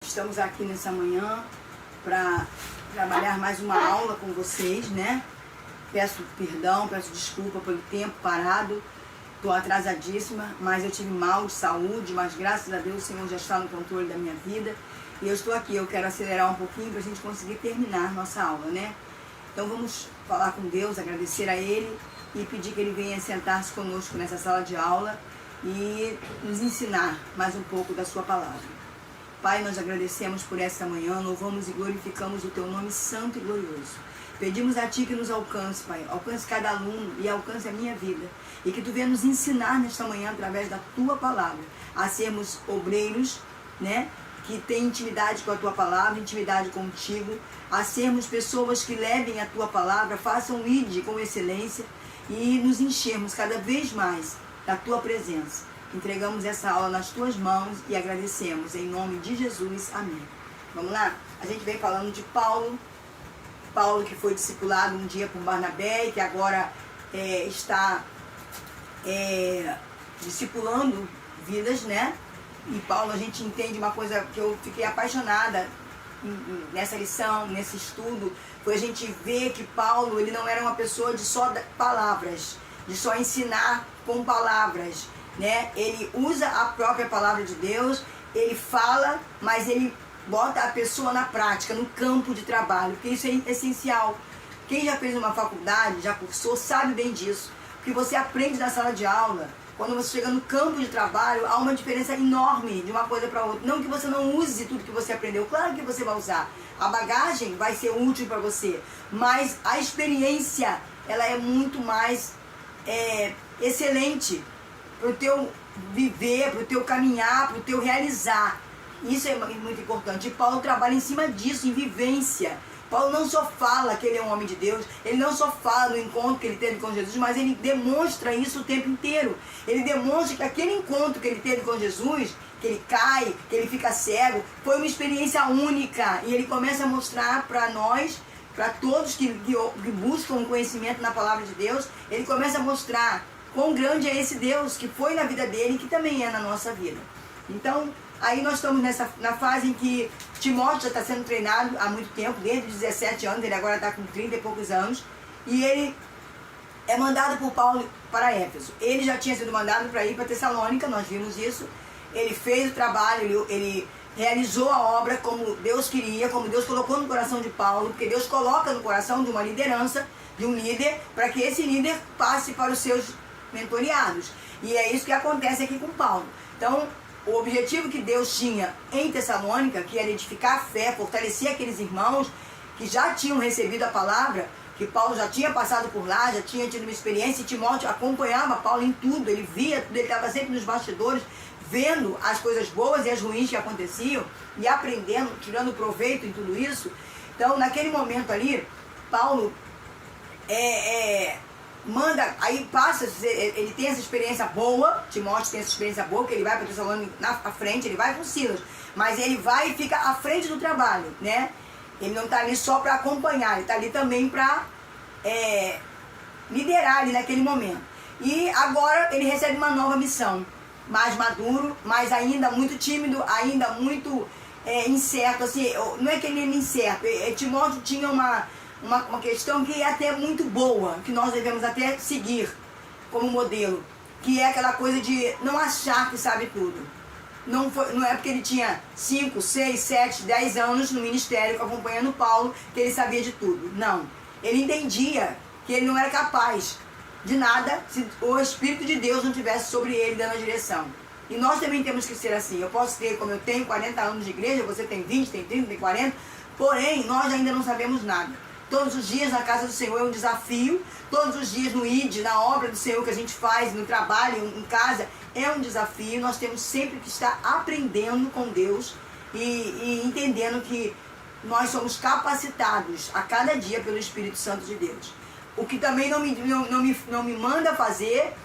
Estamos aqui nessa manhã para trabalhar mais uma aula com vocês, né? Peço perdão, peço desculpa pelo tempo parado. Estou atrasadíssima, mas eu tive mal de saúde, mas graças a Deus o Senhor já está no controle da minha vida. E eu estou aqui, eu quero acelerar um pouquinho para a gente conseguir terminar nossa aula, né? Então vamos falar com Deus, agradecer a Ele e pedir que Ele venha sentar-se conosco nessa sala de aula e nos ensinar mais um pouco da sua palavra. Pai, nós agradecemos por esta manhã, louvamos e glorificamos o Teu nome santo e glorioso. Pedimos a Ti que nos alcance, Pai, alcance cada aluno e alcance a minha vida. E que Tu venha nos ensinar nesta manhã, através da Tua palavra, a sermos obreiros, né? Que têm intimidade com a Tua palavra, intimidade contigo, a sermos pessoas que levem a Tua palavra, façam ide com excelência e nos enchermos cada vez mais da Tua presença. Entregamos essa aula nas Tuas mãos e agradecemos, em nome de Jesus, amém. Vamos lá? A gente vem falando de Paulo que foi discipulado um dia por Barnabé e que agora está discipulando vidas, né? E Paulo, a gente entende uma coisa que eu fiquei apaixonada nessa lição, nesse estudo, foi a gente ver que Paulo, ele não era uma pessoa de só palavras, de só ensinar com palavras, né? Ele usa a própria palavra de Deus, ele fala, mas ele bota a pessoa na prática, no campo de trabalho, porque isso é essencial. Quem já fez uma faculdade, já cursou, sabe bem disso. Porque você aprende na sala de aula, quando você chega no campo de trabalho, há uma diferença enorme de uma coisa para outra. Não que você não use tudo que você aprendeu, claro que você vai usar. A bagagem vai ser útil para você, mas a experiência, ela é muito mais excelente para o teu viver, para o teu caminhar, para o teu realizar. Isso é muito importante. E Paulo trabalha em cima disso, em vivência. Paulo não só fala que ele é um homem de Deus, ele não só fala no encontro que ele teve com Jesus, mas ele demonstra isso o tempo inteiro. Ele demonstra que aquele encontro que ele teve com Jesus, que ele cai, que ele fica cego, foi uma experiência única. E ele começa a mostrar para nós, para todos que buscam conhecimento na palavra de Deus, ele começa a mostrar quão grande é esse Deus que foi na vida dele e que também é na nossa vida. Então, aí nós estamos na fase em que Timóteo já está sendo treinado há muito tempo, desde os 17 anos, ele agora está com 30 e poucos anos, e ele é mandado por Paulo para Éfeso. Ele já tinha sido mandado para ir para Tessalônica, nós vimos isso, ele fez o trabalho, ele realizou a obra como Deus queria, como Deus colocou no coração de Paulo, porque Deus coloca no coração de uma liderança, de um líder, para que esse líder passe para os seus mentoreados. E é isso que acontece aqui com Paulo. Então, o objetivo que Deus tinha em Tessalônica, que era edificar a fé, fortalecer aqueles irmãos que já tinham recebido a palavra, que Paulo já tinha passado por lá, já tinha tido uma experiência, e Timóteo acompanhava Paulo em tudo, ele via tudo, ele estava sempre nos bastidores, vendo as coisas boas e as ruins que aconteciam, e aprendendo, tirando proveito em tudo isso. Então, naquele momento ali, Paulo manda, aí passa, ele tem essa experiência boa, Timóteo tem essa experiência boa, que ele vai para Tessalônica na frente, ele vai com Silas, mas ele vai e fica à frente do trabalho, né? Ele não está ali só para acompanhar, ele está ali também para liderar ali naquele momento. E agora ele recebe uma nova missão, mais maduro, mas ainda muito tímido, ainda muito incerto, assim, não é que ele é incerto, Timóteo tinha uma questão que é até muito boa, que nós devemos até seguir como modelo, que é aquela coisa de não achar que sabe tudo. Não é porque ele tinha 5, 6, 7, 10 anos no ministério acompanhando Paulo que ele sabia de tudo. Não. Ele entendia que ele não era capaz de nada se o Espírito de Deus não estivesse sobre ele dando a direção. E nós também temos que ser assim. Eu posso ter, como eu tenho 40 anos de igreja, você tem 20, tem 30, tem 40, porém nós ainda não sabemos nada. Todos os dias na casa do Senhor é um desafio, todos os dias no ID, na obra do Senhor que a gente faz, no trabalho, em casa, é um desafio. Nós temos sempre que estar aprendendo com Deus e entendendo que nós somos capacitados a cada dia pelo Espírito Santo de Deus. O que também não me manda fazer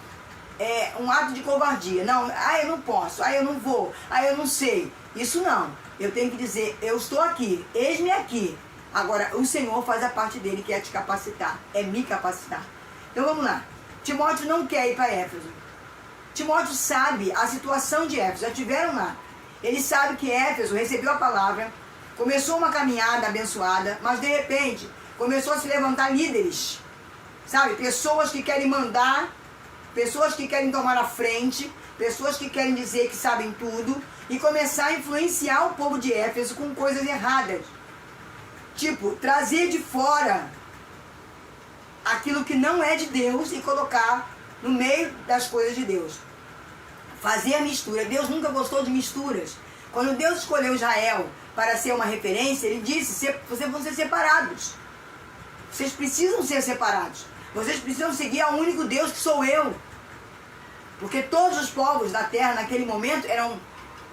é um ato de covardia. Não, eu não posso, eu não vou, eu não sei. Isso não. Eu tenho que dizer, eu estou aqui, eis-me aqui. Agora, o Senhor faz a parte dele, que é te capacitar, é me capacitar. Então vamos lá. Timóteo não quer ir para Éfeso. Timóteo sabe a situação de Éfeso, já estiveram lá. Ele sabe que Éfeso recebeu a palavra, começou uma caminhada abençoada, mas de repente começou a se levantar líderes, sabe? Pessoas que querem mandar, pessoas que querem tomar a frente, pessoas que querem dizer que sabem tudo e começar a influenciar o povo de Éfeso com coisas erradas. Tipo, trazer de fora aquilo que não é de Deus e colocar no meio das coisas de Deus. Fazer a mistura. Deus nunca gostou de misturas. Quando Deus escolheu Israel para ser uma referência, Ele disse, vocês vão ser separados. Vocês precisam ser separados. Vocês precisam seguir ao único Deus que sou eu. Porque todos os povos da terra naquele momento eram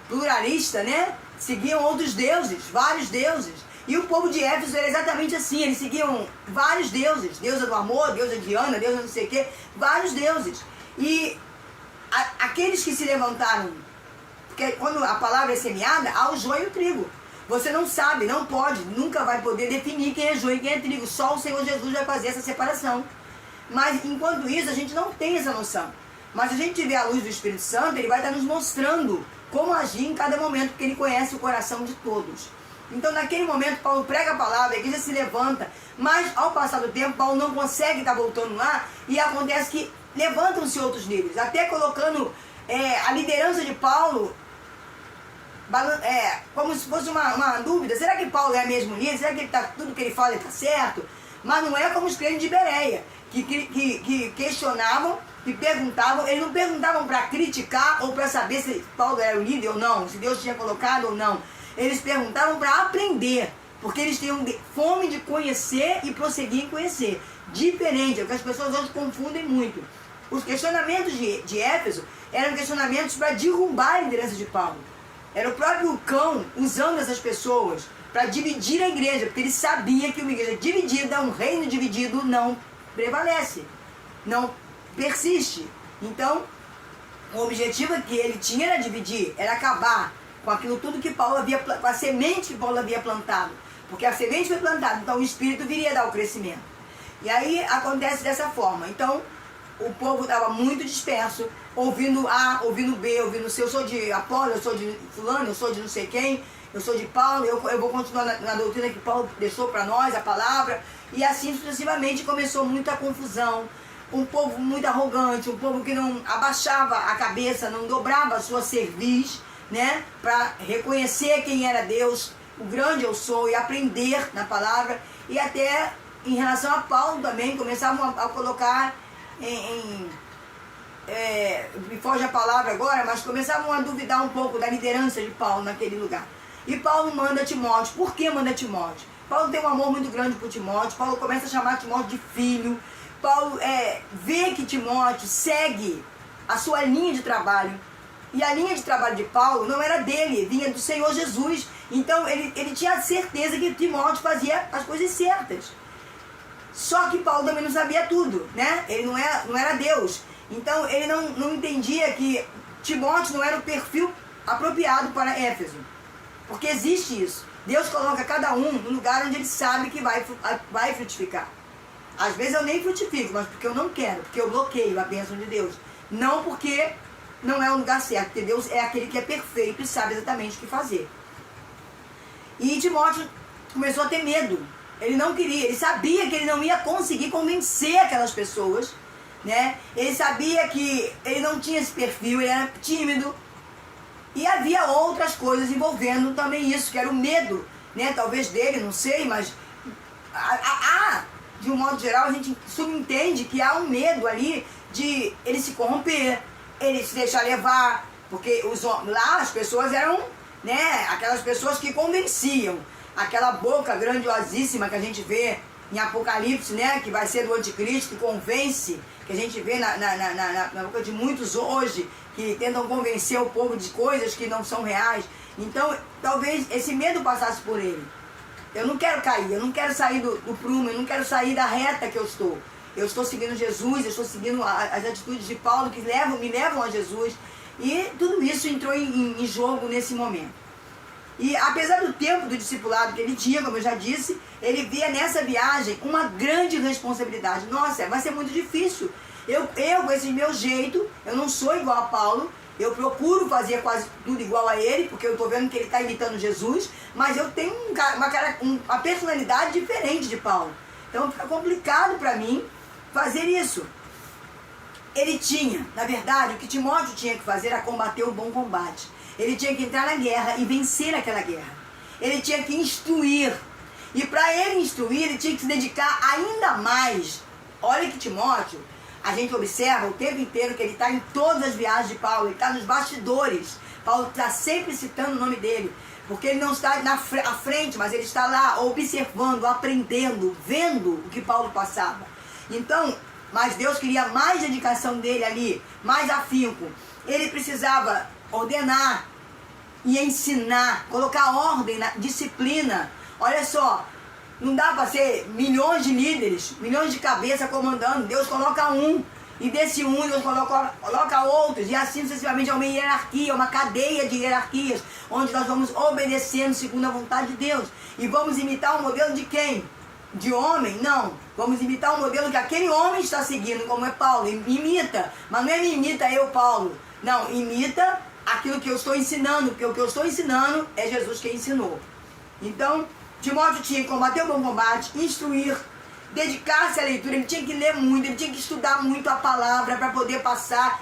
pluralistas, né? Seguiam outros deuses, vários deuses. E o povo de Éfeso era exatamente assim, eles seguiam vários deuses. Deusa do amor, deusa Diana, deusa não sei o quê, vários deuses. E aqueles que se levantaram, porque quando a palavra é semeada, há o joio e o trigo. Você não sabe, não pode, nunca vai poder definir quem é joio e quem é trigo. Só o Senhor Jesus vai fazer essa separação. Mas enquanto isso, a gente não tem essa noção. Mas se a gente tiver a luz do Espírito Santo, Ele vai estar nos mostrando como agir em cada momento, porque Ele conhece o coração de todos. Então, naquele momento, Paulo prega a palavra, a igreja se levanta, mas ao passar do tempo, Paulo não consegue estar voltando lá, e acontece que levantam-se outros líderes, até colocando a liderança de Paulo como se fosse uma dúvida. Será que Paulo é mesmo líder? Será que tudo que ele fala está certo? Mas não é como os crentes de Bereia, que questionavam, que perguntavam. Eles não perguntavam para criticar ou para saber se Paulo era o líder ou não, se Deus tinha colocado ou não. Eles perguntavam para aprender, porque eles tinham fome de conhecer e prosseguir em conhecer. Diferente, é o que as pessoas hoje confundem muito. Os questionamentos de Éfeso eram questionamentos para derrubar a liderança de Paulo. Era o próprio cão usando essas pessoas para dividir a igreja, porque ele sabia que uma igreja dividida, um reino dividido, não prevalece, não persiste. Então, o objetivo que ele tinha era dividir, era acabar com aquilo tudo que Paulo havia, com a semente que Paulo havia plantado. Porque a semente foi plantada, então o Espírito viria dar o crescimento. E aí acontece dessa forma. Então, o povo estava muito disperso, ouvindo A, ouvindo B, ouvindo C. Eu sou de Apolo, eu sou de fulano, eu sou de não sei quem, eu sou de Paulo, eu vou continuar na doutrina que Paulo deixou para nós, a palavra. E assim sucessivamente começou muita confusão. Um povo muito arrogante, um povo que não abaixava a cabeça, não dobrava a sua cerviz, né, para reconhecer quem era Deus, o grande eu sou, e aprender na palavra. E até em relação a Paulo também, começavam a colocar me foge a palavra agora, mas começavam a duvidar um pouco da liderança de Paulo naquele lugar. E Paulo manda Timóteo. Por que manda Timóteo? Paulo tem um amor muito grande por Timóteo. Paulo começa a chamar Timóteo de filho. Paulo vê que Timóteo segue a sua linha de trabalho. E a linha de trabalho de Paulo não era dele, vinha do Senhor Jesus. Então ele tinha certeza que Timóteo fazia as coisas certas. Só que Paulo também não sabia tudo, né? Ele não era Deus. Então ele não entendia que Timóteo não era o perfil apropriado para Éfeso. Porque existe isso. Deus coloca cada um no lugar onde ele sabe que vai frutificar. Às vezes eu nem frutifico, mas porque eu não quero, porque eu bloqueio a bênção de Deus. Não porque não é o lugar certo, porque Deus é aquele que é perfeito e sabe exatamente o que fazer. E Timóteo começou a ter medo. Ele não queria, ele sabia que ele não ia conseguir convencer aquelas pessoas, né? Ele sabia que ele não tinha esse perfil, ele era tímido. E havia outras coisas envolvendo também isso, que era o medo, né? Talvez dele, não sei, mas de um modo geral a gente subentende que há um medo ali de ele se corromper, ele se deixar levar, porque lá as pessoas eram, né, aquelas pessoas que convenciam. Aquela boca grandiosíssima que a gente vê em Apocalipse, né, que vai ser do anticristo, que convence, que a gente vê na boca de muitos hoje, que tentam convencer o povo de coisas que não são reais. Então, talvez esse medo passasse por ele. Eu não quero cair, eu não quero sair do prumo, eu não quero sair da reta que eu estou. Eu estou seguindo Jesus, eu estou seguindo as atitudes de Paulo que me levam a Jesus. E tudo isso entrou em jogo nesse momento. E apesar do tempo do discipulado que ele tinha, como eu já disse, ele via nessa viagem uma grande responsabilidade. Nossa, vai ser muito difícil. Eu com esse meu jeito, eu não sou igual a Paulo, Eu procuro fazer quase tudo igual a ele, porque eu estou vendo que ele está imitando Jesus, mas eu tenho uma personalidade diferente de Paulo. Então fica complicado para mim fazer isso. Ele tinha, na verdade, o que Timóteo tinha que fazer era combater o bom combate. Ele tinha que entrar na guerra e vencer aquela guerra. Ele tinha que instruir. E para ele instruir, ele tinha que se dedicar ainda mais. Olha que Timóteo, a gente observa o tempo inteiro que ele está em todas as viagens de Paulo, ele está nos bastidores. Paulo está sempre citando o nome dele, porque ele não está à frente, mas ele está lá observando, aprendendo, vendo o que Paulo passava. Então, mas Deus queria mais dedicação dele ali, mais afinco. Ele precisava ordenar e ensinar, colocar ordem na disciplina. Olha só, não dá para ser milhões de líderes, milhões de cabeças comandando. Deus coloca um, e desse um Deus coloca outros, e assim sucessivamente é uma hierarquia, uma cadeia de hierarquias, onde nós vamos obedecendo segundo a vontade de Deus. E vamos imitar o modelo de quem? De homem? Não. Vamos imitar o modelo que aquele homem está seguindo, como é Paulo. Imita, mas não é me imita eu, Paulo. Não, imita aquilo que eu estou ensinando, porque o que eu estou ensinando é Jesus quem ensinou. Então, Timóteo tinha que combater o bom combate, instruir, dedicar-se à leitura, ele tinha que ler muito, ele tinha que estudar muito a palavra para poder passar,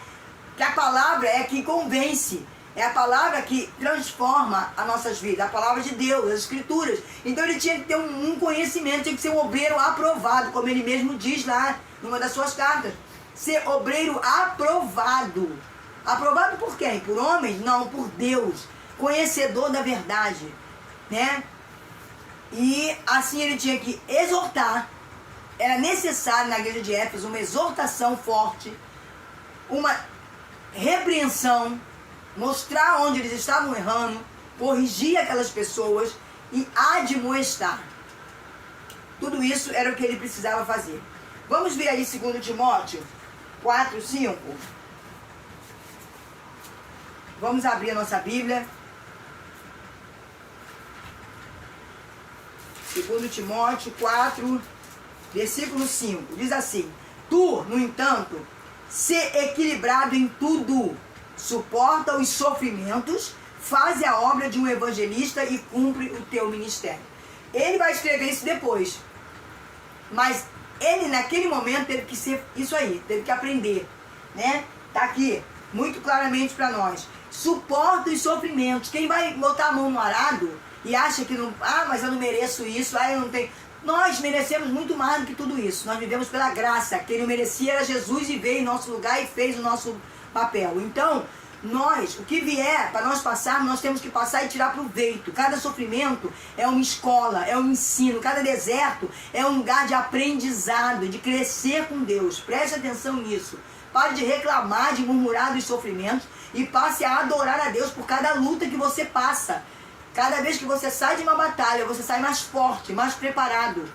que a palavra é que convence, é a palavra que transforma as nossas vidas, a palavra de Deus, as escrituras. Então ele tinha que ter um conhecimento, tinha que ser um obreiro aprovado, como ele mesmo diz lá numa das suas cartas. Ser obreiro aprovado. Aprovado por quem? Por homens? Não, por Deus. Conhecedor da verdade, né? E assim ele tinha que exortar. Era necessário na igreja de Éfeso uma exortação forte, uma repreensão, mostrar onde eles estavam errando, corrigir aquelas pessoas e admoestar. Tudo isso era o que ele precisava fazer. Vamos ver aí 2 Timóteo 4, 5. Vamos abrir a nossa Bíblia. 2 Timóteo 4, versículo 5. Diz assim: Tu, no entanto, se equilibrado em tudo, suporta os sofrimentos, faz a obra de um evangelista e cumpre o teu ministério. Ele vai escrever isso depois. Mas ele, naquele momento, teve que ser isso aí, teve que aprender, né? Tá aqui, muito claramente para nós. Suporta os sofrimentos. Quem vai botar a mão no arado e acha que não, mas eu não mereço isso, eu não tenho. Nós merecemos muito mais do que tudo isso. Nós vivemos pela graça. Quem não merecia era Jesus e veio em nosso lugar e fez o nosso papel. Então, nós, o que vier para nós passarmos, nós temos que passar e tirar proveito. Cada sofrimento é uma escola, é um ensino. Cada deserto é um lugar de aprendizado, de crescer com Deus. Preste atenção nisso. Pare de reclamar, de murmurar dos sofrimentos e passe a adorar a Deus por cada luta que você passa. Cada vez que você sai de uma batalha, você sai mais forte, mais preparado.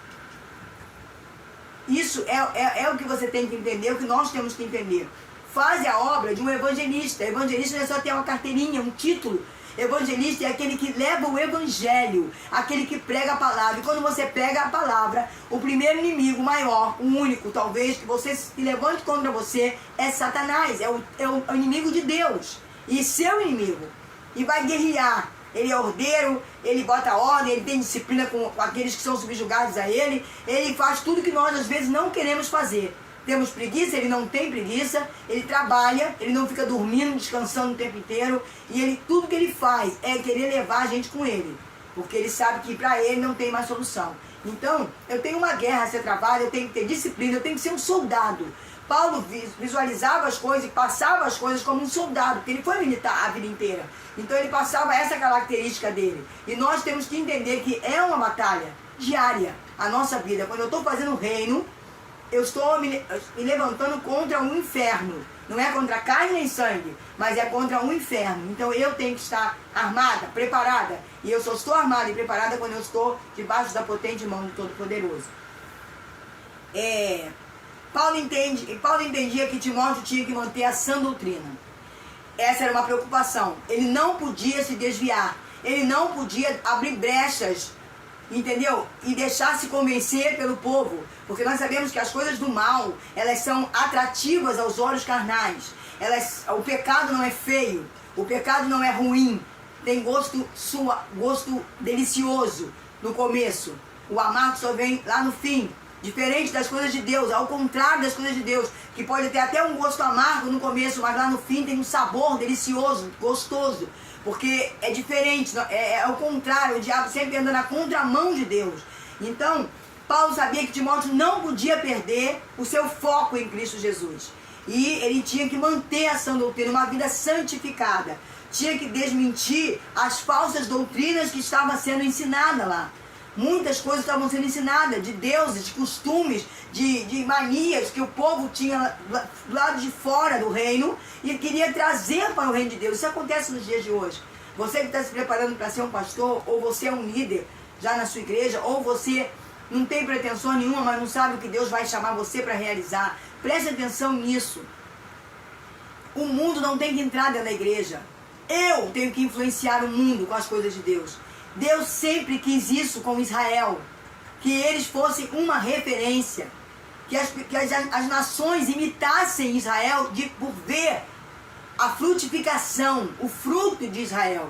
Isso é o que você tem que entender, o que nós temos que entender. Faz a obra de um evangelista. Evangelista não é só ter uma carteirinha, um título. Evangelista é aquele que leva o evangelho, aquele que prega a palavra. E quando você prega a palavra, o primeiro inimigo maior, o único talvez, que você se levante contra você, é Satanás, é o inimigo de Deus. E seu inimigo. E vai guerrear. Ele é ordeiro, ele bota ordem, ele tem disciplina com aqueles que são subjugados a ele. Ele faz tudo que nós às vezes não queremos fazer. Temos preguiça, ele não tem preguiça, ele trabalha, ele não fica dormindo, descansando o tempo inteiro. E tudo que ele faz é querer levar a gente com ele. Porque ele sabe que para ele não tem mais solução. Então, eu tenho uma guerra a ser travada, eu tenho que ter disciplina, eu tenho que ser um soldado. Paulo visualizava as coisas e passava as coisas como um soldado, porque ele foi militar a vida inteira. Então ele passava essa característica dele. E nós temos que entender que é uma batalha diária a nossa vida. Quando eu estou fazendo o reino, eu estou me levantando contra um inferno. Não é contra carne nem sangue, mas é contra um inferno. Então eu tenho que estar armada, preparada. E eu só estou armada e preparada quando eu estou debaixo da potente mão do Todo-Poderoso. Paulo entendia que Timóteo tinha que manter a sã doutrina. Essa era uma preocupação. Ele não podia se desviar. Ele não podia abrir brechas, entendeu? E deixar-se convencer pelo povo. Porque nós sabemos que as coisas do mal, elas são atrativas aos olhos carnais. o pecado não é feio, o pecado não é ruim, tem gosto delicioso no começo. O amargo só vem lá no fim, diferente das coisas de Deus, ao contrário das coisas de Deus, que pode ter até um gosto amargo no começo, mas lá no fim tem um sabor delicioso, gostoso, porque é diferente, é o contrário, o diabo sempre anda na contramão de Deus. Então, Paulo sabia que Timóteo não podia perder o seu foco em Cristo Jesus. E ele tinha que manter a sã doutrina, uma vida santificada. Tinha que desmentir as falsas doutrinas que estavam sendo ensinadas lá. Muitas coisas estavam sendo ensinadas, de deuses, de costumes, de manias que o povo tinha do lado de fora do reino e queria trazer para o reino de Deus. Isso acontece nos dias de hoje. Você que está se preparando para ser um pastor, ou você é um líder já na sua igreja, ou você não tem pretensão nenhuma, mas não sabe o que Deus vai chamar você para realizar. Preste atenção nisso. O mundo não tem que entrar dentro da igreja. Eu tenho que influenciar o mundo com as coisas de Deus. Deus sempre quis isso com Israel. Que eles fossem uma referência. Que as nações imitassem Israel por ver a frutificação, o fruto de Israel.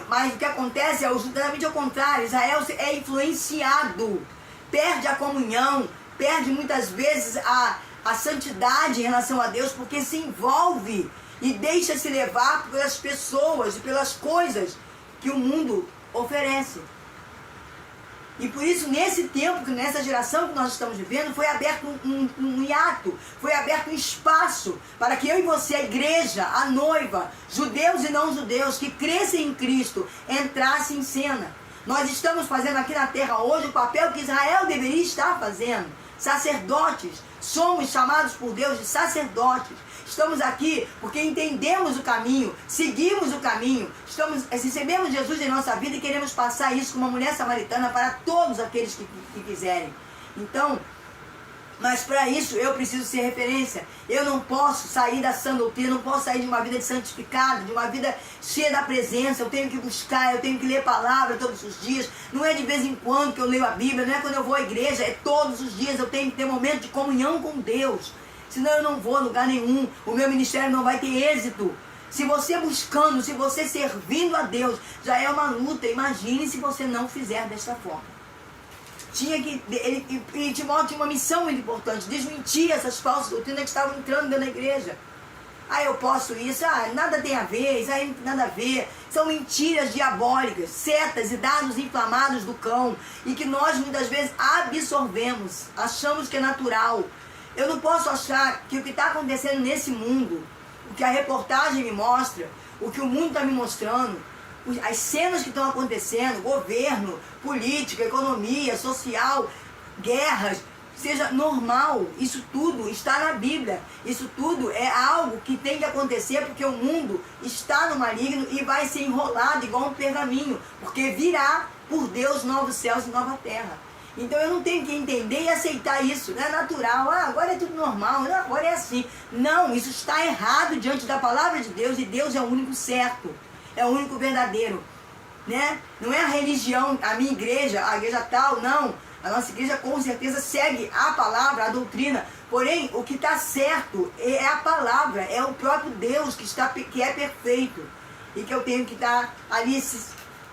Mas o que acontece é justamente ao contrário. Israel é influenciado, perde a comunhão, perde muitas vezes a santidade em relação a Deus, porque se envolve e deixa se levar pelas pessoas e pelas coisas que o mundo oferece. E por isso, nesse tempo, nessa geração que nós estamos vivendo, foi aberto um hiato, foi aberto um espaço para que eu e você, a igreja, a noiva, judeus e não judeus, que crescem em Cristo, entrassem em cena. Nós estamos fazendo aqui na terra hoje o papel que Israel deveria estar fazendo. Sacerdotes, somos chamados por Deus de sacerdotes. Estamos aqui porque entendemos o caminho, seguimos o caminho, recebemos Jesus em nossa vida e queremos passar isso com uma mulher samaritana para todos aqueles que quiserem. Então, mas para isso eu preciso ser referência. Eu não posso sair da sã doutrina, não posso sair de uma vida de santificado, de uma vida cheia da presença. Eu tenho que buscar, eu tenho que ler a palavra todos os dias. Não é de vez em quando que eu leio a Bíblia, não é quando eu vou à igreja, é todos os dias. Eu tenho que ter momento de comunhão com Deus. Senão eu não vou a lugar nenhum, o meu ministério não vai ter êxito. Se você buscando, se você servindo a Deus, já é uma luta. Imagine se você não fizer desta forma. Timóteo tinha uma missão muito importante, desmentir essas falsas doutrinas que estavam entrando dentro da igreja. Eu posso isso, nada tem a ver, isso aí não tem nada a ver. São mentiras diabólicas, setas e dados inflamados do cão, e que nós muitas vezes absorvemos, achamos que é natural. Eu não posso achar que o que está acontecendo nesse mundo, o que a reportagem me mostra, o que o mundo está me mostrando, as cenas que estão acontecendo, governo, política, economia, social, guerras, seja normal. Isso tudo está na Bíblia. Isso tudo é algo que tem que acontecer porque o mundo está no maligno e vai ser enrolado igual um pergaminho, porque virá por Deus novos céus e nova terra. Então eu não tenho que entender e aceitar isso, não é natural, agora é tudo normal, não, agora é assim. Não, isso está errado diante da palavra de Deus, e Deus é o único certo, é o único verdadeiro, né? Não é a religião, a minha igreja, a igreja tal, não. A nossa igreja com certeza segue a palavra, a doutrina, porém o que está certo é a palavra, é o próprio Deus que é perfeito, e que eu tenho que estar ali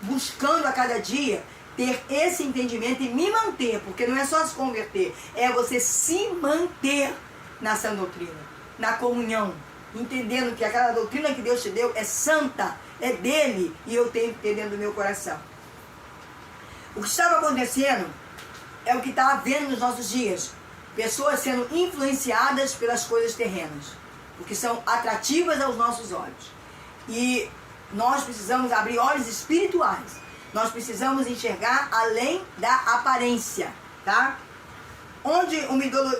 buscando a cada dia, ter esse entendimento e me manter, porque não é só se converter, é você se manter na sã doutrina, na comunhão, entendendo que aquela doutrina que Deus te deu é santa, é dele, e eu tenho que ter dentro do meu coração. O que estava acontecendo é o que está havendo nos nossos dias, pessoas sendo influenciadas pelas coisas terrenas, porque são atrativas aos nossos olhos, e nós precisamos abrir olhos espirituais. Nós precisamos enxergar além da aparência, tá? Onde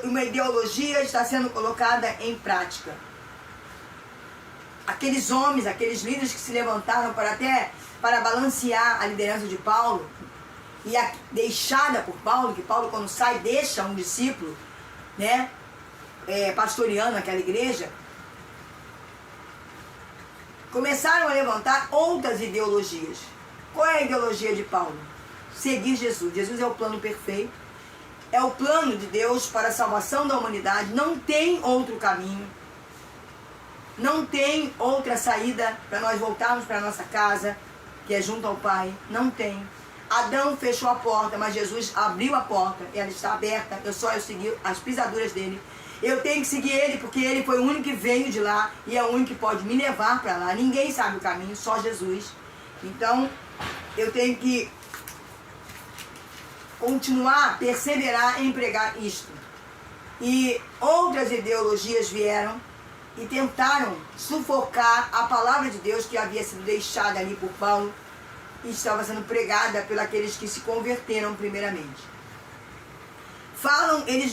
uma ideologia está sendo colocada em prática. Aqueles homens, aqueles líderes que se levantaram para balancear a liderança de Paulo, e deixada por Paulo, que Paulo quando sai deixa um discípulo, né, pastoreando aquela igreja, começaram a levantar outras ideologias. Qual é a ideologia de Paulo? Seguir Jesus. Jesus é o plano perfeito. É o plano de Deus para a salvação da humanidade. Não tem outro caminho. Não tem outra saída para nós voltarmos para a nossa casa, que é junto ao Pai. Não tem. Adão fechou a porta, mas Jesus abriu a porta. Ela está aberta. Eu segui as pisaduras dele. Eu tenho que seguir ele, porque ele foi o único que veio de lá e é o único que pode me levar para lá. Ninguém sabe o caminho, só Jesus. Então, eu tenho que continuar, perseverar em pregar isto. E outras ideologias vieram e tentaram sufocar a palavra de Deus que havia sido deixada ali por Paulo e estava sendo pregada por aqueles que se converteram primeiramente.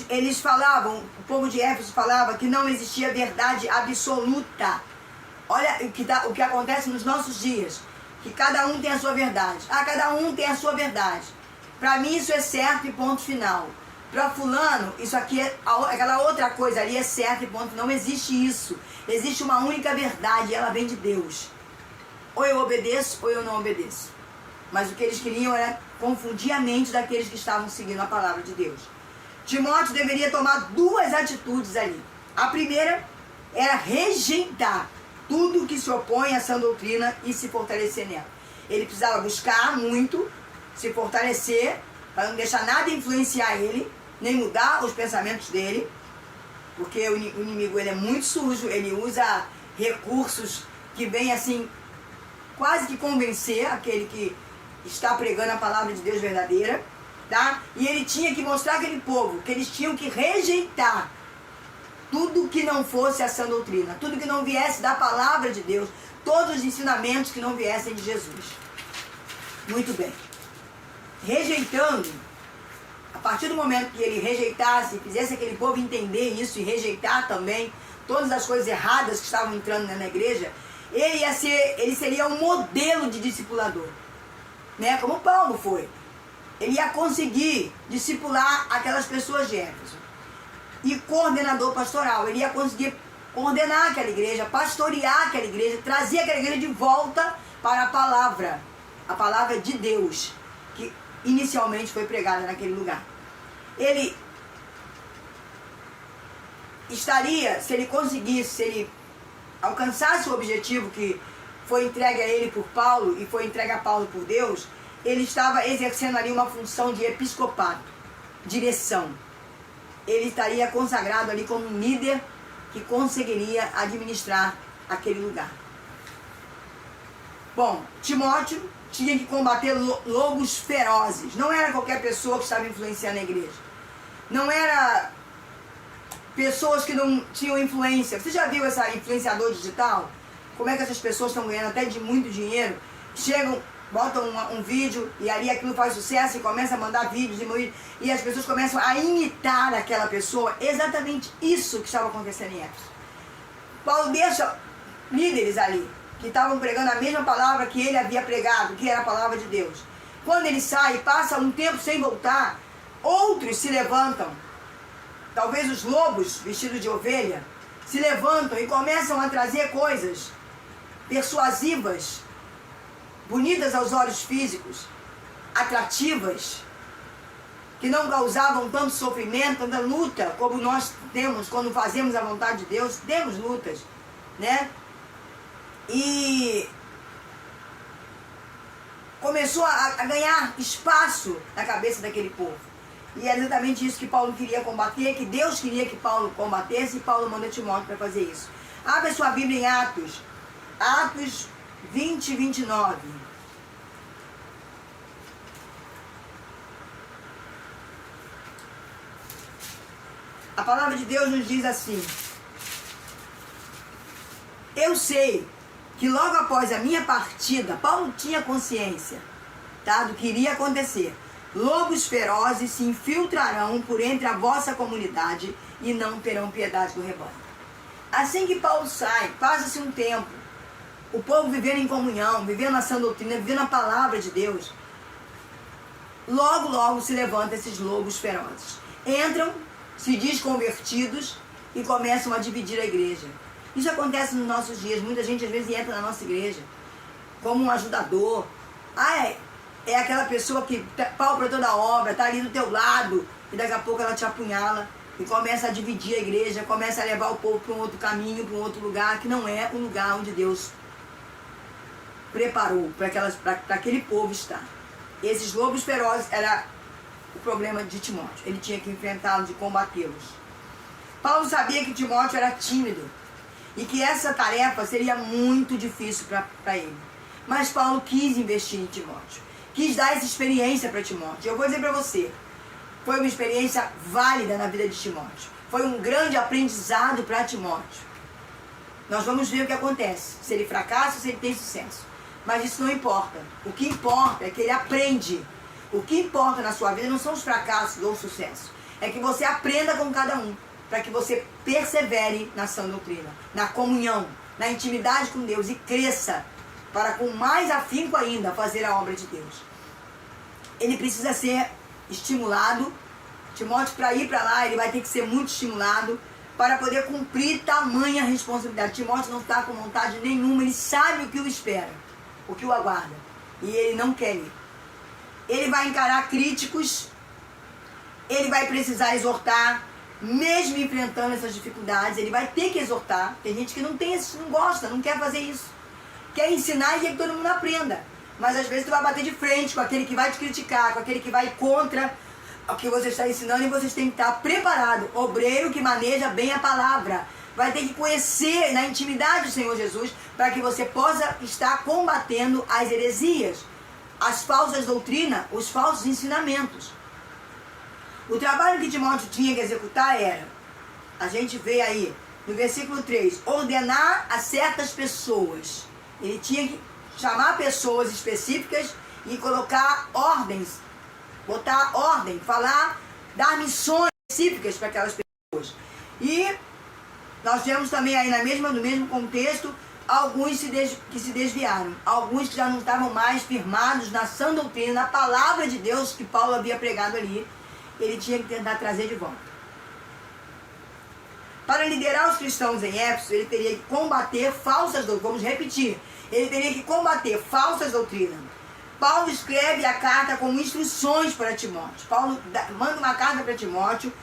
Eles falavam, o povo de Éfeso falava que não existia verdade absoluta. Olha o que acontece nos nossos dias, que cada um tem a sua verdade. Cada um tem a sua verdade. Para mim isso é certo e ponto final. Para fulano, isso aqui aquela outra coisa ali é certo e ponto. Não existe isso. Existe uma única verdade e ela vem de Deus. Ou eu obedeço ou eu não obedeço. Mas o que eles queriam era confundir a mente daqueles que estavam seguindo a palavra de Deus. Timóteo deveria tomar duas atitudes ali. A primeira era rejeitar tudo que se opõe a essa doutrina e se fortalecer nela. Ele precisava buscar muito, se fortalecer, para não deixar nada influenciar ele, nem mudar os pensamentos dele, porque o inimigo ele é muito sujo, ele usa recursos que vêm assim, quase que convencer aquele que está pregando a palavra de Deus verdadeira, tá? E ele tinha que mostrar àquele povo que eles tinham que rejeitar tudo que não fosse a sã doutrina, tudo que não viesse da palavra de Deus, todos os ensinamentos que não viessem de Jesus. Muito bem. Rejeitando, a partir do momento que ele rejeitasse, fizesse aquele povo entender isso e rejeitar também todas as coisas erradas que estavam entrando na igreja, ele seria um modelo de discipulador, né? Como Paulo foi. Ele ia conseguir discipular aquelas pessoas de Éfeso. E coordenador pastoral, ele ia conseguir coordenar aquela igreja, pastorear aquela igreja, trazer aquela igreja de volta para a palavra de Deus, que inicialmente foi pregada naquele lugar. Ele estaria, se ele alcançasse o objetivo que foi entregue a ele por Paulo e foi entregue a Paulo por Deus, ele estava exercendo ali uma função de episcopado, direção. Ele estaria consagrado ali como um líder que conseguiria administrar aquele lugar. Bom, Timóteo tinha que combater lobos ferozes. Não era qualquer pessoa que estava influenciando a igreja. Não era pessoas que não tinham influência. Você já viu essa influenciador digital? Como é que essas pessoas estão ganhando até de muito dinheiro? Chegam, botam um vídeo e ali aquilo faz sucesso e começa a mandar vídeos e as pessoas começam a imitar aquela pessoa. Exatamente isso que estava acontecendo em Éfeso. Paulo deixa líderes ali que estavam pregando a mesma palavra que ele havia pregado, que era a palavra de Deus. Quando ele sai e passa um tempo sem voltar, outros se levantam. Talvez os lobos vestidos de ovelha se levantam e começam a trazer coisas persuasivas, bonitas aos olhos físicos, atrativas, que não causavam tanto sofrimento, tanta luta como nós temos quando fazemos a vontade de Deus. Temos lutas, né? E começou a ganhar espaço na cabeça daquele povo. E é exatamente isso que Paulo queria combater, que Deus queria que Paulo combatesse, e Paulo manda Timóteo para fazer isso. Abre a sua Bíblia em Atos 20 e 29. A palavra de Deus nos diz assim: eu sei que logo após a minha partida, Paulo tinha consciência, tá, do que iria acontecer. Lobos ferozes se infiltrarão por entre a vossa comunidade e não terão piedade do rebanho. Assim que Paulo sai, passa-se um tempo, o povo vivendo em comunhão, vivendo a sã doutrina, vivendo a palavra de Deus, logo se levantam esses lobos ferozes. Entram, se diz convertidos, e começam a dividir a igreja. Isso acontece nos nossos dias. Muita gente às vezes entra na nossa igreja como um ajudador. É aquela pessoa que pau para toda obra, está ali do teu lado, e daqui a pouco ela te apunhala. e começa a dividir a igreja, começa a levar o povo para um outro caminho, para um outro lugar, que não é o lugar onde Deus preparou para aquele povo estar. Esses lobos ferozes era o problema de Timóteo. Ele tinha que enfrentá-los e combatê-los. Paulo sabia que Timóteo era tímido e que essa tarefa seria muito difícil para ele. Mas Paulo quis investir em Timóteo, quis dar essa experiência para Timóteo. Eu vou dizer para você, foi uma experiência válida na vida de Timóteo. Foi um grande aprendizado para Timóteo. Nós vamos ver o que acontece, se ele fracassa ou se ele tem sucesso. Mas isso não importa. O que importa é que ele aprende. O que importa na sua vida não são os fracassos ou o sucesso. É que você aprenda com cada um, para que você persevere na sã doutrina, na comunhão, na intimidade com Deus e cresça para com mais afinco ainda fazer a obra de Deus. Ele precisa ser estimulado. Timóteo, para ir para lá, ele vai ter que ser muito estimulado para poder cumprir tamanha responsabilidade. Timóteo não está com vontade nenhuma, ele sabe o que o espera, o que o aguarda, e ele não quer ir. Ele vai encarar críticos, ele vai precisar exortar, mesmo enfrentando essas dificuldades, ele vai ter que exortar. Tem gente que não gosta, não quer fazer isso. Quer ensinar e quer que todo mundo aprenda. Mas às vezes tu vai bater de frente com aquele que vai te criticar, com aquele que vai contra o que você está ensinando, e vocês têm que estar preparado. Obreiro que maneja bem a palavra. Vai ter que conhecer na intimidade do Senhor Jesus para que você possa estar combatendo as heresias, as falsas doutrinas, os falsos ensinamentos. O trabalho que Timóteo tinha que executar era, a gente vê aí no versículo 3, ordenar a certas pessoas. Ele tinha que chamar pessoas específicas e colocar ordens, botar ordem, falar, dar missões específicas para aquelas pessoas. E nós vemos também aí no mesmo contexto, alguns que se desviaram, alguns que já não estavam mais firmados na sã doutrina, na palavra de Deus que Paulo havia pregado ali. Ele tinha que tentar trazer de volta. Para liderar os cristãos em Éfeso, ele teria que combater falsas doutrinas. Vamos repetir. Ele teria que combater falsas doutrinas. Paulo escreve a carta com instruções para Timóteo. Paulo manda uma carta para Timóteo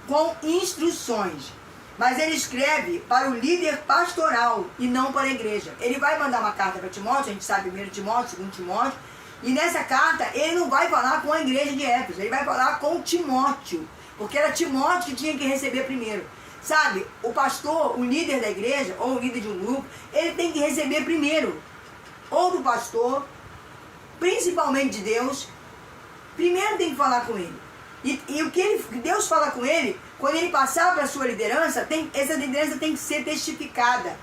com instruções. Mas ele escreve para o líder pastoral e não para a igreja. Ele vai mandar uma carta para Timóteo, a gente sabe 1 Timóteo, 2 Timóteo. E nessa carta, ele não vai falar com a igreja de Éfeso, ele vai falar com Timóteo, porque era Timóteo que tinha que receber primeiro. Sabe, o pastor, o líder da igreja, ou o líder de um grupo, ele tem que receber primeiro, ou do pastor, principalmente de Deus, primeiro tem que falar com ele. E o que Deus fala com ele, quando ele passar para a sua liderança, essa liderança tem que ser testificada,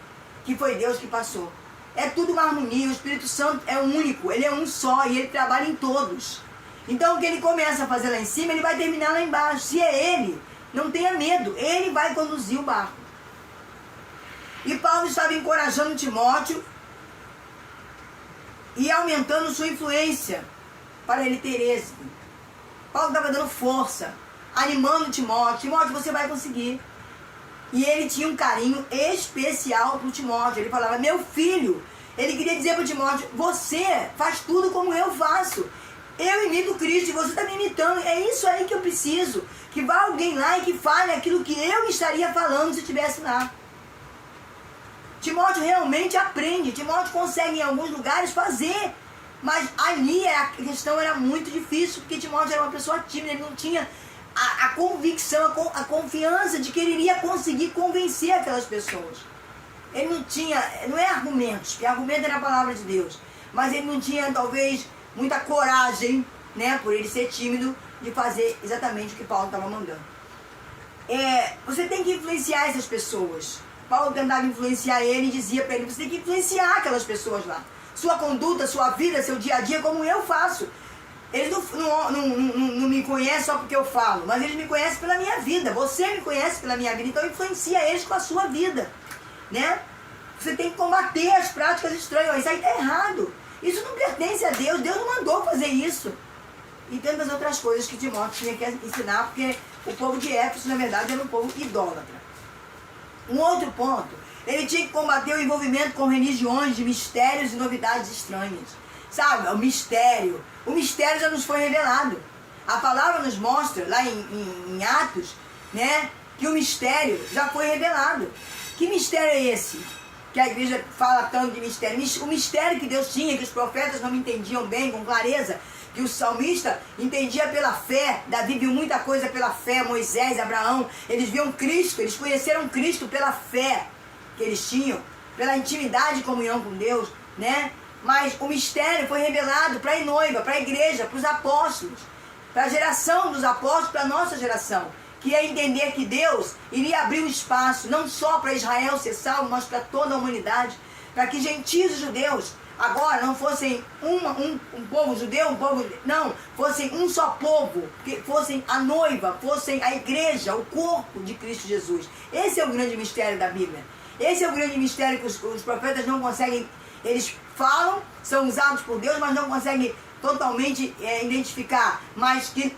que foi Deus que passou. É tudo uma harmonia, o Espírito Santo é único, ele é um só e ele trabalha em todos. Então o que ele começa a fazer lá em cima, ele vai terminar lá embaixo. Se é ele, não tenha medo, ele vai conduzir o barco. E Paulo estava encorajando Timóteo e aumentando sua influência para ele ter êxito. Paulo estava dando força, animando Timóteo. Timóteo, você vai conseguir. E ele tinha um carinho especial para o Timóteo. Ele falava, meu filho. Ele queria dizer para o Timóteo, você faz tudo como eu faço. Eu imito Cristo e você está me imitando. É isso aí que eu preciso. Que vá alguém lá e que fale aquilo que eu estaria falando se estivesse lá. Timóteo realmente aprende. Timóteo consegue em alguns lugares fazer. Mas ali a questão era muito difícil, porque Timóteo era uma pessoa tímida. Ele não tinha a convicção, a confiança de que ele iria conseguir convencer aquelas pessoas. Ele não tinha, não é argumentos, porque argumento era a palavra de Deus, mas ele não tinha talvez muita coragem, né, por ele ser tímido, de fazer exatamente o que Paulo estava mandando. Você tem que influenciar essas pessoas. Paulo tentava influenciar ele e dizia para ele, você tem que influenciar aquelas pessoas lá. Sua conduta, sua vida, seu dia a dia, como eu faço. Eles não me conhecem só porque eu falo, mas eles me conhecem pela minha vida. Você me conhece pela minha vida, então influencia eles com a sua vida, né? Você tem que combater as práticas estranhas. Isso aí está errado. Isso não pertence a Deus. Deus não mandou fazer isso. E tantas outras coisas que Timóteo tinha que ensinar, porque o povo de Éfeso, na verdade, era um povo idólatra. Um outro ponto, ele tinha que combater o envolvimento com religiões de mistérios e novidades estranhas. Sabe, o mistério já nos foi revelado. A palavra nos mostra, lá em Atos, né? Que o mistério já foi revelado. Que mistério é esse? Que a igreja fala tanto de mistério. O mistério que Deus tinha, que os profetas não entendiam bem, com clareza, que o salmista entendia pela fé. Davi viu muita coisa pela fé, Moisés, Abraão, eles viam Cristo, eles conheceram Cristo pela fé que eles tinham, pela intimidade e comunhão com Deus, né? Mas o mistério foi revelado para a noiva, para a igreja, para os apóstolos, para a geração dos apóstolos, para a nossa geração, que é entender que Deus iria abrir um espaço, não só para Israel ser salvo, mas para toda a humanidade, para que gentios e judeus agora não fossem um povo judeu, não, fossem um só povo, que fossem a noiva, fossem a igreja, o corpo de Cristo Jesus. Esse é o grande mistério da Bíblia. Esse é o grande mistério que os profetas não conseguem, eles falam, são usados por Deus, mas não conseguem totalmente identificar. Mas que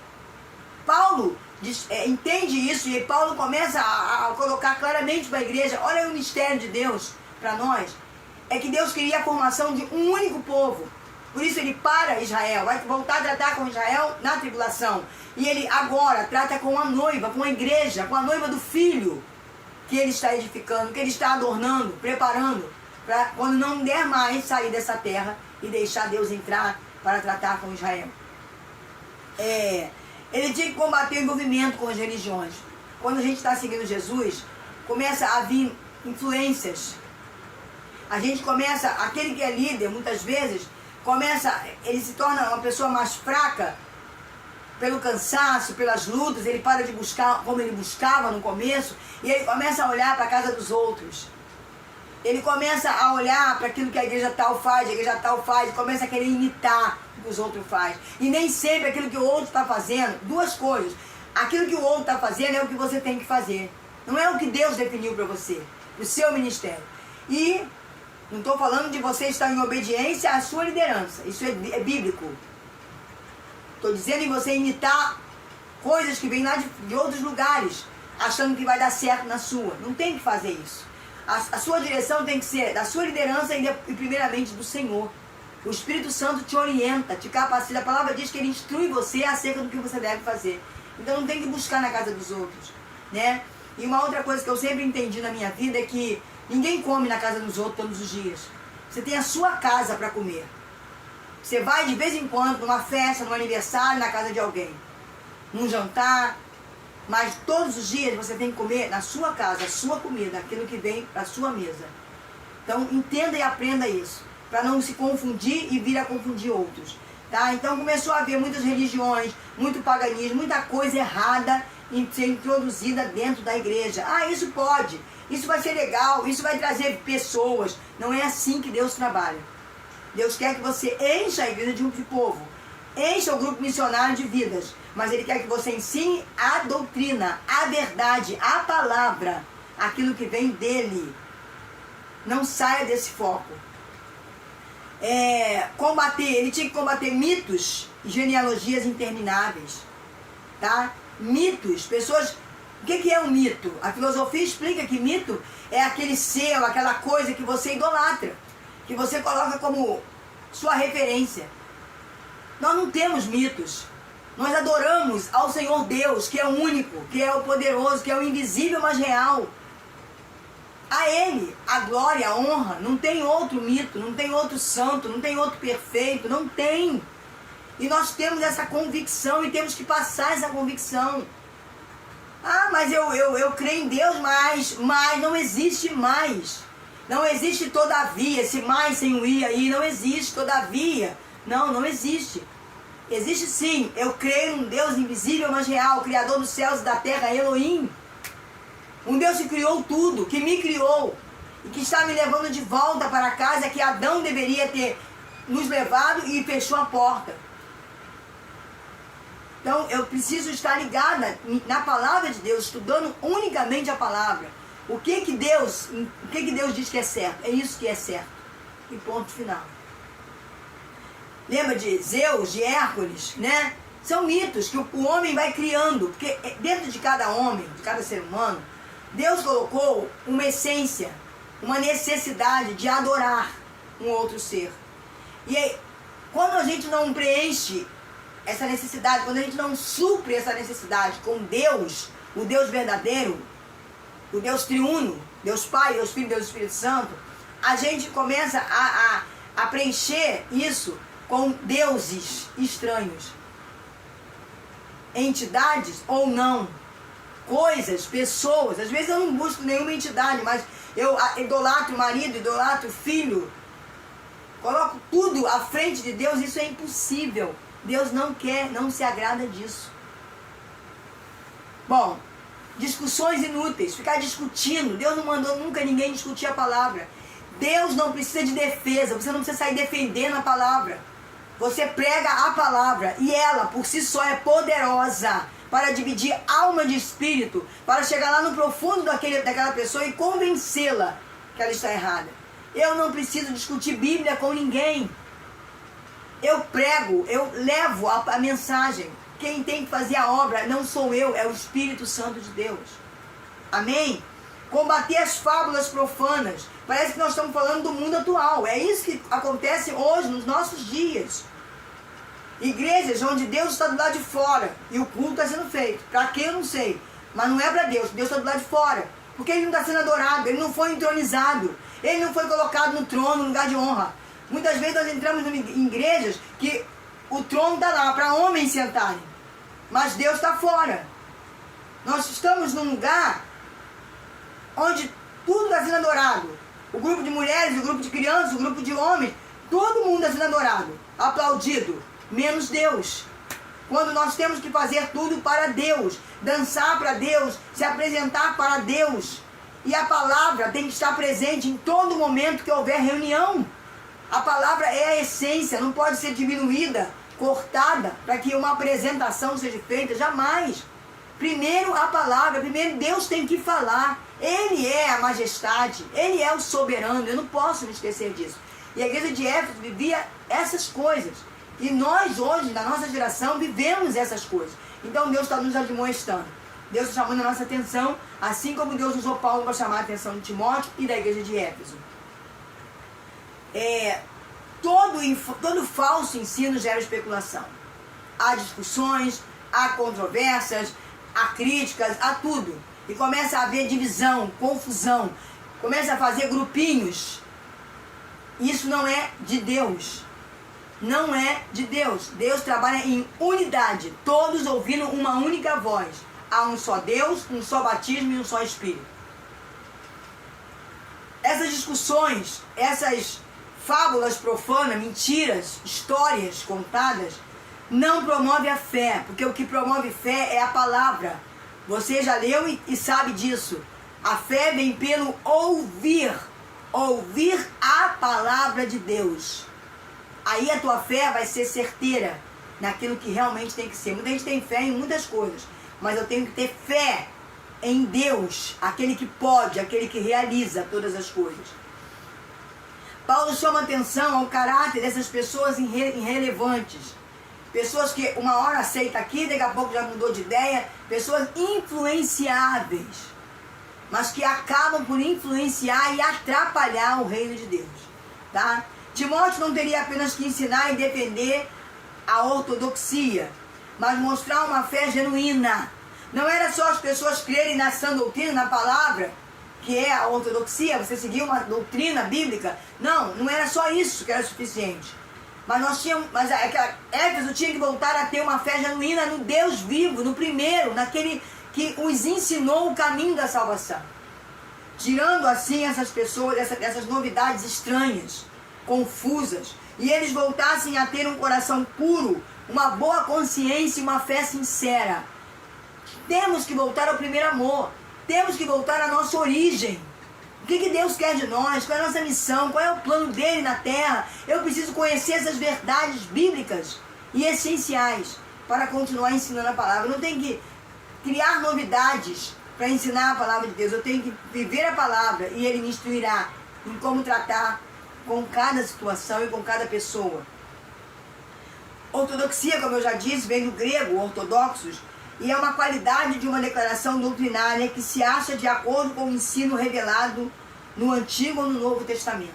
Paulo entende isso, e Paulo começa a colocar claramente para a igreja. Olha o mistério de Deus para nós. É que Deus queria a formação de um único povo. Por isso ele para Israel, vai voltar a tratar com Israel na tribulação. E ele agora trata com a noiva, com a igreja, com a noiva do filho, que ele está edificando, que ele está adornando, preparando, para quando não der mais sair dessa terra e deixar Deus entrar para tratar com Israel. Ele tinha que combater o envolvimento com as religiões. Quando a gente está seguindo Jesus, começa a vir influências. A gente começa, aquele que é líder, muitas vezes, ele se torna uma pessoa mais fraca pelo cansaço, pelas lutas, ele para de buscar como ele buscava no começo, e ele começa a olhar para a casa dos outros. Ele começa a olhar para aquilo que a igreja tal faz, e começa a querer imitar o que os outros fazem. E nem sempre aquilo que o outro está fazendo, duas coisas. Aquilo que o outro está fazendo é o que você tem que fazer. Não é o que Deus definiu para você, o seu ministério. E não estou falando de você estar em obediência à sua liderança. Isso é bíblico. Estou dizendo em você imitar coisas que vêm lá de outros lugares, achando que vai dar certo na sua. Não tem que fazer isso. A sua direção tem que ser da sua liderança e primeiramente do Senhor. O Espírito Santo te orienta, te capacita. A palavra diz que ele instrui você acerca do que você deve fazer. Então não tem que buscar na casa dos outros, né? E uma outra coisa que eu sempre entendi na minha vida é que ninguém come na casa dos outros todos os dias. Você tem a sua casa para comer. Você vai de vez em quando numa festa, num aniversário, na casa de alguém, num jantar, mas todos os dias você tem que comer na sua casa, a sua comida, aquilo que vem para a sua mesa. Então entenda e aprenda isso, para não se confundir e vir a confundir outros. Tá? Então começou a haver muitas religiões, muito paganismo, muita coisa errada em ser introduzida dentro da igreja. Ah, isso pode, isso vai ser legal, isso vai trazer pessoas. Não é assim que Deus trabalha. Deus quer que você encha a igreja de um povo, encha o grupo missionário de vidas, mas Ele quer que você ensine a doutrina, a verdade, a palavra, aquilo que vem dEle. Não saia desse foco. Ele tinha que combater mitos e genealogias intermináveis, tá? Mitos, pessoas... O que é um mito? A filosofia explica que mito é aquele selo, aquela coisa que você idolatra, que você coloca como sua referência. Nós não temos mitos. Nós adoramos ao Senhor Deus, que é o único, que é o poderoso, que é o invisível, mas real. A Ele, a glória, a honra. Não tem outro mito, não tem outro santo, não tem outro perfeito, não tem. E nós temos essa convicção e temos que passar essa convicção. Ah, mas eu creio em Deus, mas não existe mais. Não existe todavia, esse mais sem o i aí, não existe todavia. Não existe. Existe sim, eu creio num Deus invisível, mas real, Criador dos céus e da terra, Elohim. Um Deus que criou tudo, que me criou, e que está me levando de volta para a casa que Adão deveria ter nos levado e fechou a porta. Então eu preciso estar ligada na palavra de Deus, estudando unicamente a palavra. O que Deus diz que é certo? É isso que é certo. E ponto final. Lembra de Zeus, de Hércules, né? São mitos que o homem vai criando, porque dentro de cada homem, de cada ser humano, Deus colocou uma essência, uma necessidade de adorar um outro ser. E aí, quando a gente não preenche essa necessidade, quando a gente não supre essa necessidade com Deus, o Deus verdadeiro, o Deus triuno, Deus Pai, Deus Filho, Deus Espírito Santo, a gente começa a preencher isso com deuses estranhos. Entidades ou não. Coisas, pessoas. Às vezes eu não busco nenhuma entidade, mas eu idolatro o marido, idolatro o filho. Coloco tudo à frente de Deus, isso é impossível. Deus não quer, não se agrada disso. Bom, discussões inúteis, ficar discutindo. Deus não mandou nunca ninguém discutir a palavra. Deus não precisa de defesa, você não precisa sair defendendo a palavra. Você prega a palavra e ela por si só é poderosa para dividir alma de espírito, para chegar lá no profundo daquela pessoa e convencê-la que ela está errada. Eu não preciso discutir Bíblia com ninguém. Eu prego, eu levo a mensagem. Quem tem que fazer a obra não sou eu, é o Espírito Santo de Deus. Amém? Combater as fábulas profanas. Parece que nós estamos falando do mundo atual. É isso que acontece hoje, nos nossos dias. Igrejas onde Deus está do lado de fora e o culto está sendo feito. Para quê eu não sei. Mas não é para Deus. Deus está do lado de fora. Porque Ele não está sendo adorado. Ele não foi entronizado. Ele não foi colocado no trono, no lugar de honra. Muitas vezes nós entramos em igrejas que o trono está lá para homens sentarem. Mas Deus está fora. Nós estamos num lugar onde tudo está sendo adorado. O grupo de mulheres, o grupo de crianças, o grupo de homens, todo mundo está sendo adorado, aplaudido, menos Deus. Quando nós temos que fazer tudo para Deus, dançar para Deus, se apresentar para Deus. E a palavra tem que estar presente em todo momento que houver reunião. A palavra é a essência, não pode ser diminuída, cortada, para que uma apresentação seja feita, jamais. Primeiro a palavra, primeiro Deus tem que falar. Ele é a majestade, Ele é o soberano, eu não posso me esquecer disso. E a igreja de Éfeso vivia essas coisas. E nós hoje, na nossa geração, vivemos essas coisas. Então Deus está nos admoestando. Deus está chamando a nossa atenção, assim como Deus usou Paulo para chamar a atenção de Timóteo e da igreja de Éfeso. Todo falso ensino gera especulação. Há discussões, há controvérsias, há críticas, há tudo. E começa a haver divisão, confusão. Começa a fazer grupinhos. Isso não é de Deus. Não é de Deus. Deus trabalha em unidade, todos ouvindo uma única voz. Há um só Deus, um só batismo e um só Espírito. Essas discussões, essas fábulas profanas, mentiras, histórias contadas, não promove a fé, porque o que promove fé é a palavra. Você já leu e sabe disso. A fé vem pelo ouvir a palavra de Deus. Aí a tua fé vai ser certeira naquilo que realmente tem que ser. Muita gente tem fé em muitas coisas, mas eu tenho que ter fé em Deus, aquele que pode, aquele que realiza todas as coisas. Paulo chama atenção ao caráter dessas pessoas irrelevantes. Pessoas que uma hora aceita aqui, daqui a pouco já mudou de ideia. Pessoas influenciáveis, mas que acabam por influenciar e atrapalhar o reino de Deus. Tá? Timóteo não teria apenas que ensinar e defender a ortodoxia, mas mostrar uma fé genuína. Não era só as pessoas crerem na sã doutrina, na palavra, que é a ortodoxia, você seguir uma doutrina bíblica. Não, não era só isso que era suficiente. Mas Éfeso tinha que voltar a ter uma fé genuína no Deus vivo, no primeiro, naquele que os ensinou o caminho da salvação. Tirando assim essas pessoas, essas novidades estranhas, confusas, e eles voltassem a ter um coração puro, uma boa consciência e uma fé sincera. Temos que voltar ao primeiro amor, temos que voltar à nossa origem. O que Deus quer de nós? Qual é a nossa missão? Qual é o plano dele na terra? Eu preciso conhecer essas verdades bíblicas e essenciais para continuar ensinando a palavra. Eu não tenho que criar novidades para ensinar a palavra de Deus. Eu tenho que viver a palavra e Ele me instruirá em como tratar com cada situação e com cada pessoa. Ortodoxia, como eu já disse, vem do grego, ortodoxos, e é uma qualidade de uma declaração doutrinária que se acha de acordo com o ensino revelado no Antigo ou no Novo Testamento.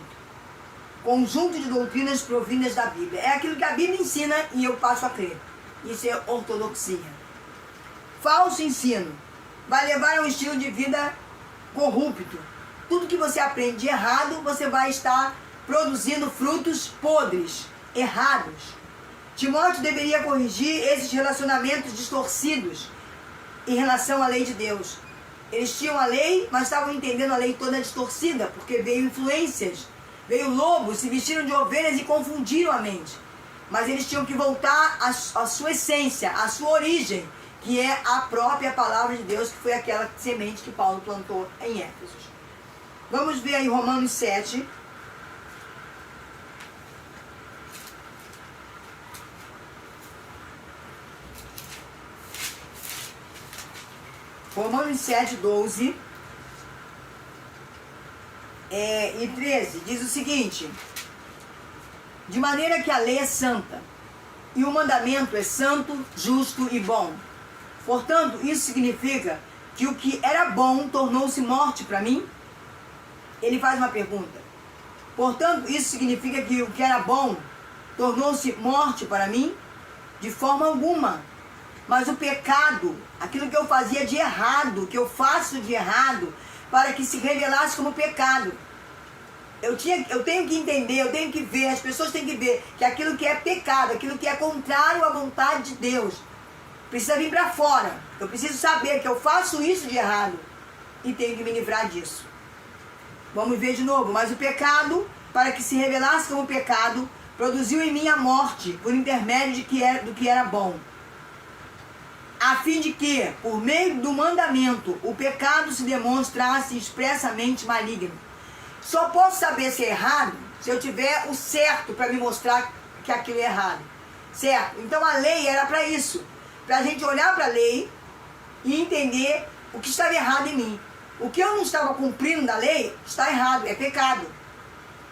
Conjunto de doutrinas provindas da Bíblia. É aquilo que a Bíblia ensina e eu passo a crer. Isso é ortodoxia. Falso ensino. vai levar a um estilo de vida corrupto. Tudo que você aprende de errado, você vai estar produzindo frutos podres, errados. Timóteo deveria corrigir esses relacionamentos distorcidos em relação à lei de Deus. Eles tinham a lei, mas estavam entendendo a lei toda distorcida, porque veio influências, veio lobos, se vestiram de ovelhas e confundiram a mente. Mas eles tinham que voltar à sua essência, à sua origem, que é a própria palavra de Deus, que foi aquela semente que Paulo plantou em Éfeso. Vamos ver aí Romanos 7. Romanos 7, 12 e 13 diz o seguinte: de maneira que a lei é santa, e o mandamento é santo, justo e bom. Portanto, isso significa que o que era bom tornou-se morte para mim? Ele faz uma pergunta. Portanto, isso significa que o que era bom tornou-se morte para mim? De forma alguma. Mas o pecado, aquilo que eu fazia de errado, que eu faço de errado, para que se revelasse como pecado. Eu tenho que entender, eu tenho que ver, as pessoas têm que ver que aquilo que é pecado, aquilo que é contrário à vontade de Deus, precisa vir para fora. Eu preciso saber que eu faço isso de errado e tenho que me livrar disso. Vamos ver de novo. Mas o pecado, para que se revelasse como pecado, produziu em mim a morte, por intermédio do que era bom. A fim de que, por meio do mandamento, o pecado se demonstrasse expressamente maligno. Só posso saber se é errado se eu tiver o certo para me mostrar que aquilo é errado. Certo? Então a lei era para isso. Para a gente olhar para a lei e entender o que estava errado em mim. O que eu não estava cumprindo da lei está errado, é pecado.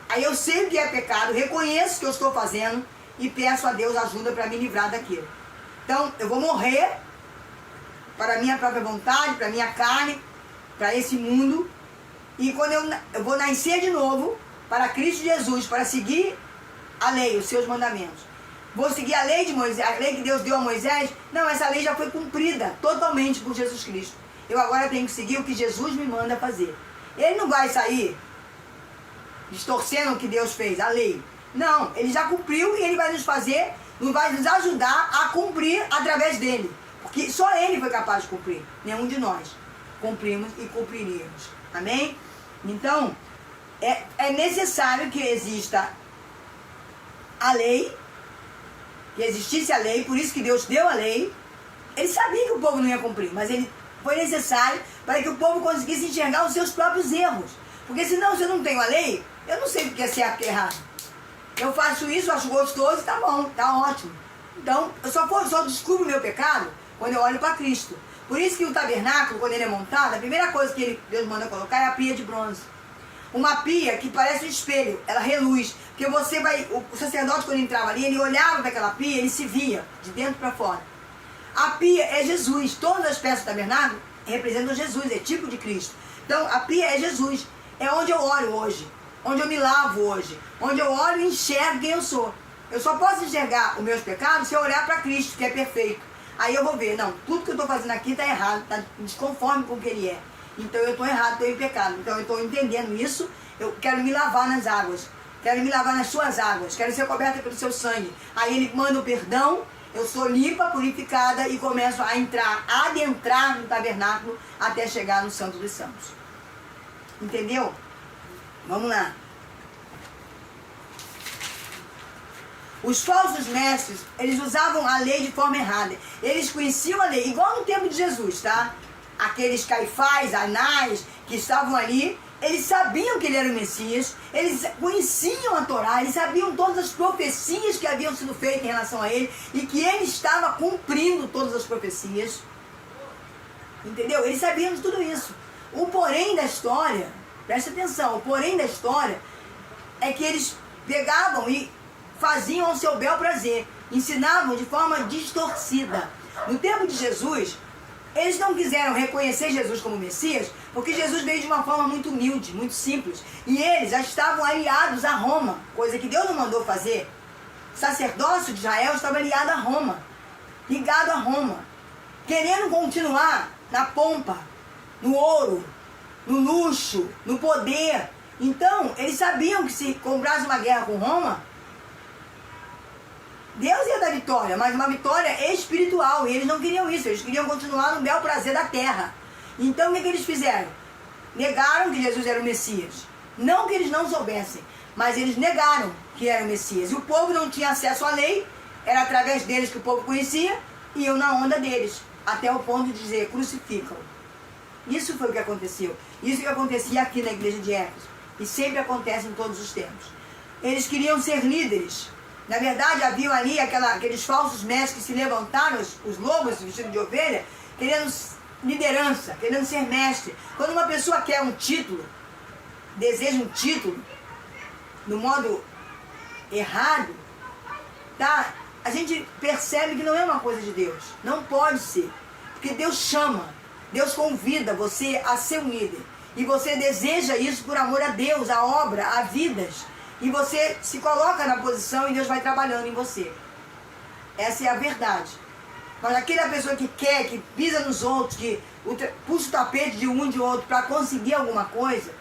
Aí eu sei o que é pecado, reconheço o que eu estou fazendo e peço a Deus ajuda para me livrar daquilo. Então eu vou morrer para a minha própria vontade, para a minha carne, para esse mundo. E quando eu vou nascer de novo para Cristo Jesus, para seguir a lei, os seus mandamentos. Vou seguir a lei de Moisés, a lei que Deus deu a Moisés. Não, essa lei já foi cumprida totalmente por Jesus Cristo. Eu agora tenho que seguir o que Jesus me manda fazer. Ele não vai sair distorcendo o que Deus fez, a lei. Não, ele já cumpriu e ele vai nos fazer, vai nos ajudar a cumprir através dele. Porque só ele foi capaz de cumprir, nenhum de nós cumprimos e cumpriríamos. Amém? Então, é necessário que exista a lei, que existisse a lei, por isso que Deus deu a lei. Ele sabia que o povo não ia cumprir, mas ele foi necessário para que o povo conseguisse enxergar os seus próprios erros. Porque senão, se eu não tenho a lei, eu não sei o que é certo e o que é errado. Eu faço isso, acho gostoso, tá bom, tá ótimo. Então, eu só descubro o meu pecado quando eu olho para Cristo. Por isso que o tabernáculo, quando ele é montado, a primeira coisa que Deus manda colocar é a pia de bronze. Uma pia que parece um espelho, ela reluz. Porque o sacerdote, quando entrava ali, ele olhava para aquela pia, ele se via de dentro para fora. A pia é Jesus. Todas as peças do tabernáculo representam Jesus, é tipo de Cristo. Então, a pia é Jesus. É onde eu olho hoje, onde eu me lavo hoje, onde eu olho e enxergo quem eu sou. Eu só posso enxergar os meus pecados se eu olhar para Cristo, que é perfeito. Aí eu vou ver, não, tudo que eu estou fazendo aqui está errado, está desconforme com o que ele é. Então eu estou errado, estou em pecado. Então eu estou entendendo isso, eu quero me lavar nas águas, quero me lavar nas suas águas, quero ser coberta pelo seu sangue. Aí ele manda o perdão, eu sou limpa, purificada e começo a adentrar no tabernáculo até chegar no Santo dos Santos. Entendeu? Vamos lá. Os falsos mestres, eles usavam a lei de forma errada. Eles conheciam a lei, igual no tempo de Jesus, tá? Aqueles Caifás, Anás, que estavam ali, eles sabiam que ele era o Messias, eles conheciam a Torá, eles sabiam todas as profecias que haviam sido feitas em relação a ele e que ele estava cumprindo todas as profecias. Entendeu? Eles sabiam de tudo isso. O porém da história, presta atenção, o porém da história é que eles pegavam e faziam ao seu bel prazer, ensinavam de forma distorcida. No tempo de Jesus, eles não quiseram reconhecer Jesus como Messias, porque Jesus veio de uma forma muito humilde, muito simples. E eles já estavam aliados a Roma, coisa que Deus não mandou fazer. O sacerdócio de Israel estava aliado a Roma, ligado a Roma, querendo continuar na pompa, no ouro, no luxo, no poder. Então, eles sabiam que se comprasse uma guerra com Roma, Deus ia dar vitória, mas uma vitória espiritual. E eles não queriam isso, eles queriam continuar no bel prazer da terra. Então, o que eles fizeram? Negaram que Jesus era o Messias. Não que eles não soubessem, mas eles negaram que era o Messias. E o povo não tinha acesso à lei, era através deles que o povo conhecia, e iam na onda deles, até o ponto de dizer, crucificam. Isso foi o que aconteceu. Isso que acontecia aqui na igreja de Éfeso. E sempre acontece em todos os tempos. Eles queriam ser líderes. Na verdade, haviam ali aqueles falsos mestres que se levantaram, os lobos vestidos de ovelha, querendo liderança, querendo ser mestre. Quando uma pessoa quer um título, deseja um título, no modo errado, tá? A gente percebe que não é uma coisa de Deus. Não pode ser. Porque Deus chama, Deus convida você a ser um líder. E você deseja isso por amor a Deus, a obra, a vidas. E você se coloca na posição e Deus vai trabalhando em você. Essa é a verdade. Mas aquela pessoa que quer, que pisa nos outros, que puxa o tapete de um de outro para conseguir alguma coisa,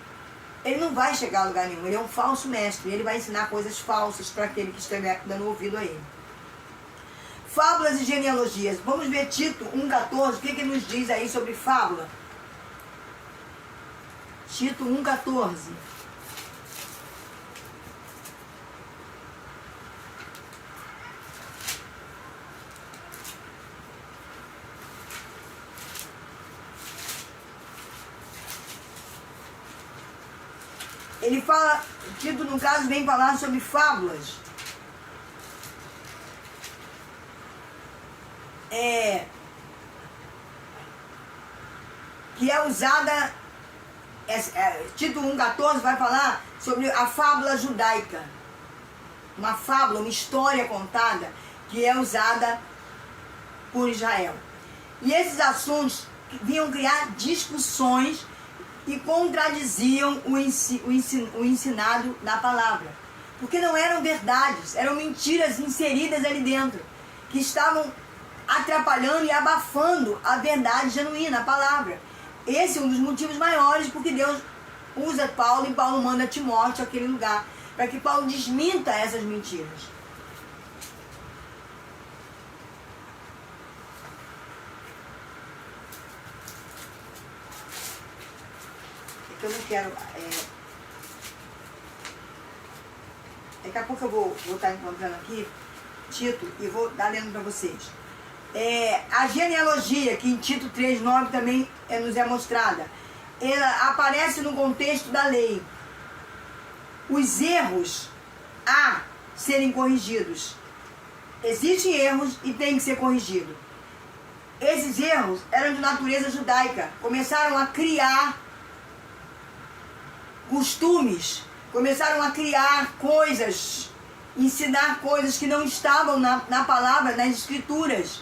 ele não vai chegar a lugar nenhum. Ele é um falso mestre. Ele vai ensinar coisas falsas para aquele que estiver dando ouvido a ele. Fábulas e genealogias. Vamos ver Tito 1,14. O que ele nos diz aí sobre fábula? Tito 1,14. Ele fala, Tito no caso vem falar sobre fábulas. Que é usada, Tito 1,14 vai falar sobre a fábula judaica. Uma fábula, uma história contada que é usada por Israel. E esses assuntos vinham criar discussões e contradiziam o ensinado da palavra. Porque não eram verdades, eram mentiras inseridas ali dentro, que estavam atrapalhando e abafando a verdade genuína, a palavra. Esse é um dos motivos maiores porque Deus usa Paulo e Paulo manda Timóteo àquele lugar, para que Paulo desminta essas mentiras. Eu não quero... Daqui a pouco eu vou estar encontrando aqui Tito e vou dar lendo para vocês. A genealogia, que em Tito 3,9 também nos é mostrada, ela aparece no contexto da lei. Os erros a serem corrigidos. Existem erros e tem que ser corrigido. Esses erros eram de natureza judaica. Começaram a criar costumes, começaram a criar coisas, ensinar coisas que não estavam na palavra, nas escrituras,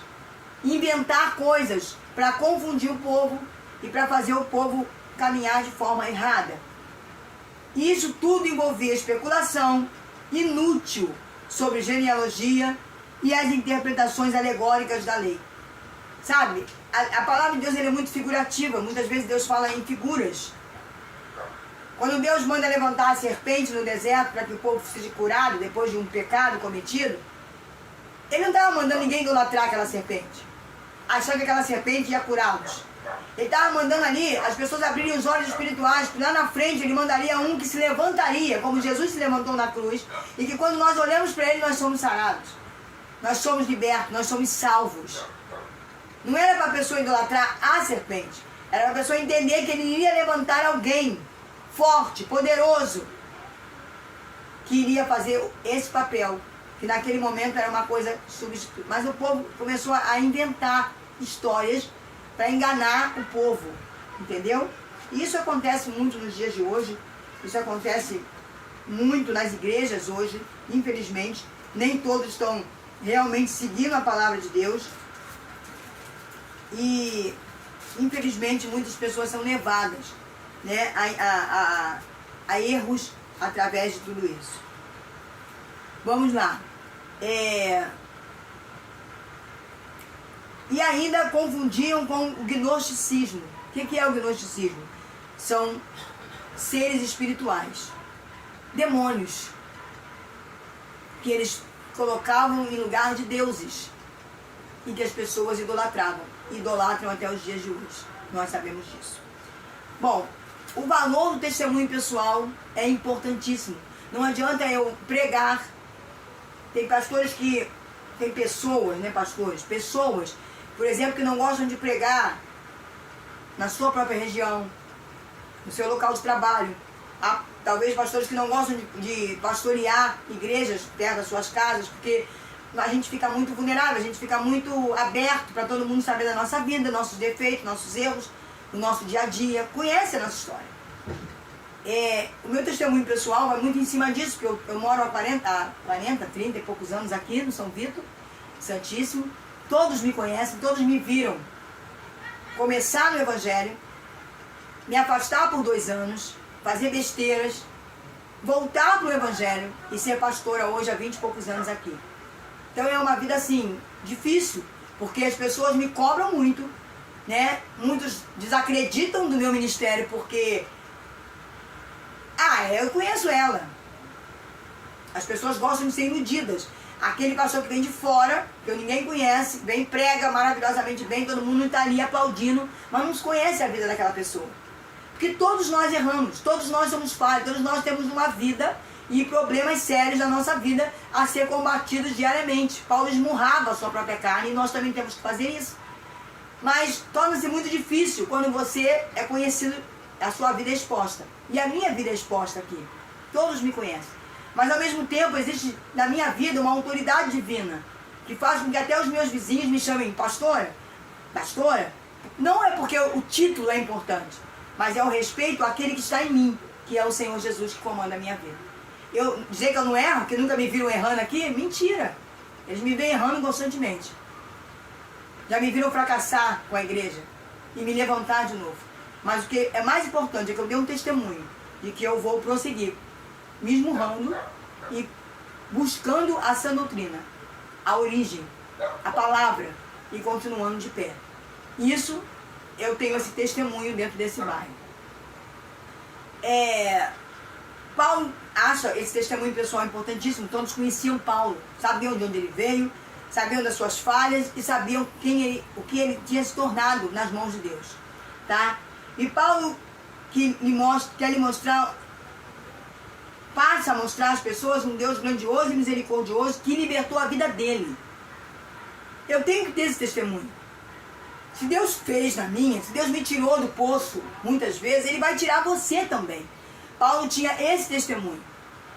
inventar coisas para confundir o povo e para fazer o povo caminhar de forma errada. Isso tudo envolvia especulação inútil sobre genealogia e as interpretações alegóricas da lei. Sabe, a palavra de Deus é muito figurativa, muitas vezes Deus fala em figuras. Quando Deus manda levantar a serpente no deserto para que o povo seja curado depois de um pecado cometido, Ele não estava mandando ninguém idolatrar aquela serpente, achando que aquela serpente ia curá-los. Ele estava mandando ali as pessoas abrirem os olhos espirituais, que lá na frente Ele mandaria um que se levantaria, como Jesus se levantou na cruz, e que quando nós olhamos para Ele, nós somos sarados, nós somos libertos, nós somos salvos. Não era para a pessoa idolatrar a serpente, era para a pessoa entender que Ele iria levantar alguém forte, poderoso, que iria fazer esse papel, que naquele momento era uma coisa substituta. Mas o povo começou a inventar histórias para enganar o povo, entendeu? E isso acontece muito nos dias de hoje, isso acontece muito nas igrejas hoje, infelizmente. Nem todos estão realmente seguindo a palavra de Deus. E, infelizmente, muitas pessoas são levadas, né, a erros através de tudo isso. Vamos lá. E ainda confundiam com o gnosticismo. O que é o gnosticismo? São seres espirituais, demônios, que eles colocavam em lugar de deuses e que as pessoas idolatram até os dias de hoje. Nós sabemos disso. Bom, o valor do testemunho pessoal é importantíssimo. Não adianta eu pregar. Tem pastores que... Tem pessoas, né, pastores? Pessoas, por exemplo, que não gostam de pregar na sua própria região, no seu local de trabalho. Há talvez pastores que não gostam de pastorear igrejas perto das suas casas, porque a gente fica muito vulnerável, a gente fica muito aberto para todo mundo saber da nossa vida, nossos defeitos, nossos erros, do nosso dia a dia, conhece a nossa história. O meu testemunho pessoal vai muito em cima disso, porque eu moro há 30 e poucos anos aqui no São Vito, Santíssimo. Todos me conhecem, todos me viram começar no Evangelho, me afastar por 2 anos, fazer besteiras, voltar para o Evangelho e ser pastora hoje há 20 e poucos anos aqui. Então é uma vida assim, difícil, porque as pessoas me cobram muito, né? Muitos desacreditam do meu ministério porque... eu conheço ela. As pessoas gostam de ser iludidas. Aquele pastor que vem de fora, que ninguém conhece, vem, prega maravilhosamente bem, todo mundo está ali aplaudindo, mas não se conhece a vida daquela pessoa. Porque todos nós erramos, todos nós somos falhos, todos nós temos uma vida e problemas sérios na nossa vida a ser combatidos diariamente. Paulo esmurrava a sua própria carne e nós também temos que fazer isso. Mas torna-se muito difícil quando você é conhecido, a sua vida é exposta. E a minha vida é exposta aqui. Todos me conhecem. Mas ao mesmo tempo existe na minha vida uma autoridade divina que faz com que até os meus vizinhos me chamem pastora. Pastora? Não é porque o título é importante, mas é o respeito àquele que está em mim, que é o Senhor Jesus que comanda a minha vida. Eu dizer que eu não erro, que nunca me viram errando aqui, mentira. Eles me veem errando constantemente. Já me viram fracassar com a igreja e me levantar de novo. Mas o que é mais importante é que eu dê um testemunho de que eu vou prosseguir, me esmurrando e buscando a sã doutrina, a origem, a palavra e continuando de pé. Isso, eu tenho esse testemunho dentro desse bairro. Paulo acha esse testemunho pessoal importantíssimo. Todos conheciam Paulo, sabiam de onde ele veio, sabiam das suas falhas e sabiam o que ele tinha se tornado nas mãos de Deus. Tá? E Paulo quer lhe mostrar, passa a mostrar às pessoas um Deus grandioso e misericordioso que libertou a vida dele. Eu tenho que ter esse testemunho. Se Deus fez na minha, se Deus me tirou do poço muitas vezes, Ele vai tirar você também. Paulo tinha esse testemunho.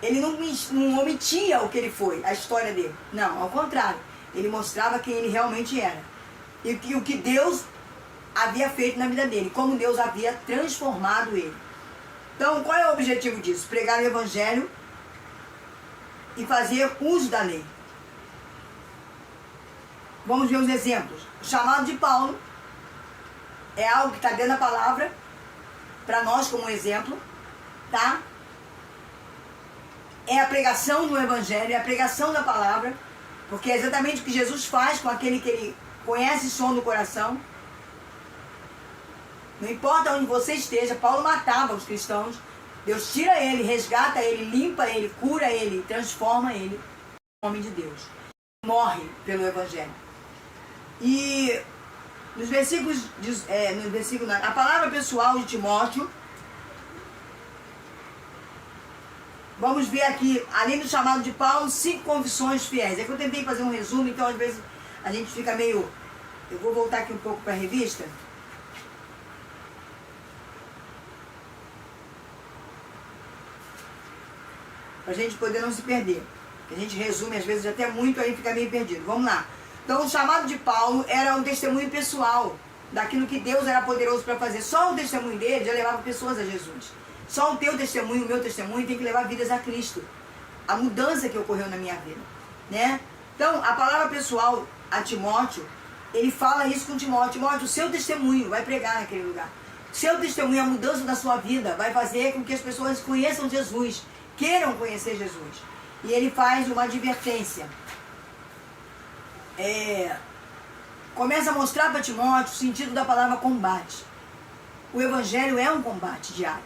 Ele não omitia o que ele foi, a história dele. Não, ao contrário. Ele mostrava quem ele realmente era. E o que Deus havia feito na vida dele, como Deus havia transformado ele. Então, qual é o objetivo disso? Pregar o Evangelho e fazer uso da lei. Vamos ver os exemplos. O chamado de Paulo é algo que está dentro da palavra, para nós como exemplo, tá? É a pregação do Evangelho, é a pregação da palavra, porque é exatamente o que Jesus faz com aquele que ele conhece o som do coração. Não importa onde você esteja, Paulo matava os cristãos. Deus tira ele, resgata ele, limpa ele, cura ele, transforma ele em homem de Deus. Morre pelo Evangelho. E nos versículos, a palavra pessoal de Timóteo, vamos ver aqui, além do chamado de Paulo, 5 confissões fiéis. É que eu tentei fazer um resumo, então às vezes a gente fica meio... Eu vou voltar aqui um pouco para a revista. Para a gente poder não se perder. A gente resume às vezes até muito, aí fica meio perdido. Vamos lá. Então o chamado de Paulo era um testemunho pessoal daquilo que Deus era poderoso para fazer. Só o testemunho dele já levava pessoas a Jesus. Só o teu testemunho, o meu testemunho tem que levar vidas a Cristo. A mudança que ocorreu na minha vida, né? Então, a palavra pessoal a Timóteo, ele fala isso com Timóteo. Timóteo, o seu testemunho vai pregar naquele lugar. O seu testemunho, a mudança da sua vida, vai fazer com que as pessoas conheçam Jesus, queiram conhecer Jesus. E ele faz uma advertência. começa a mostrar para Timóteo o sentido da palavra combate. O evangelho é um combate diário.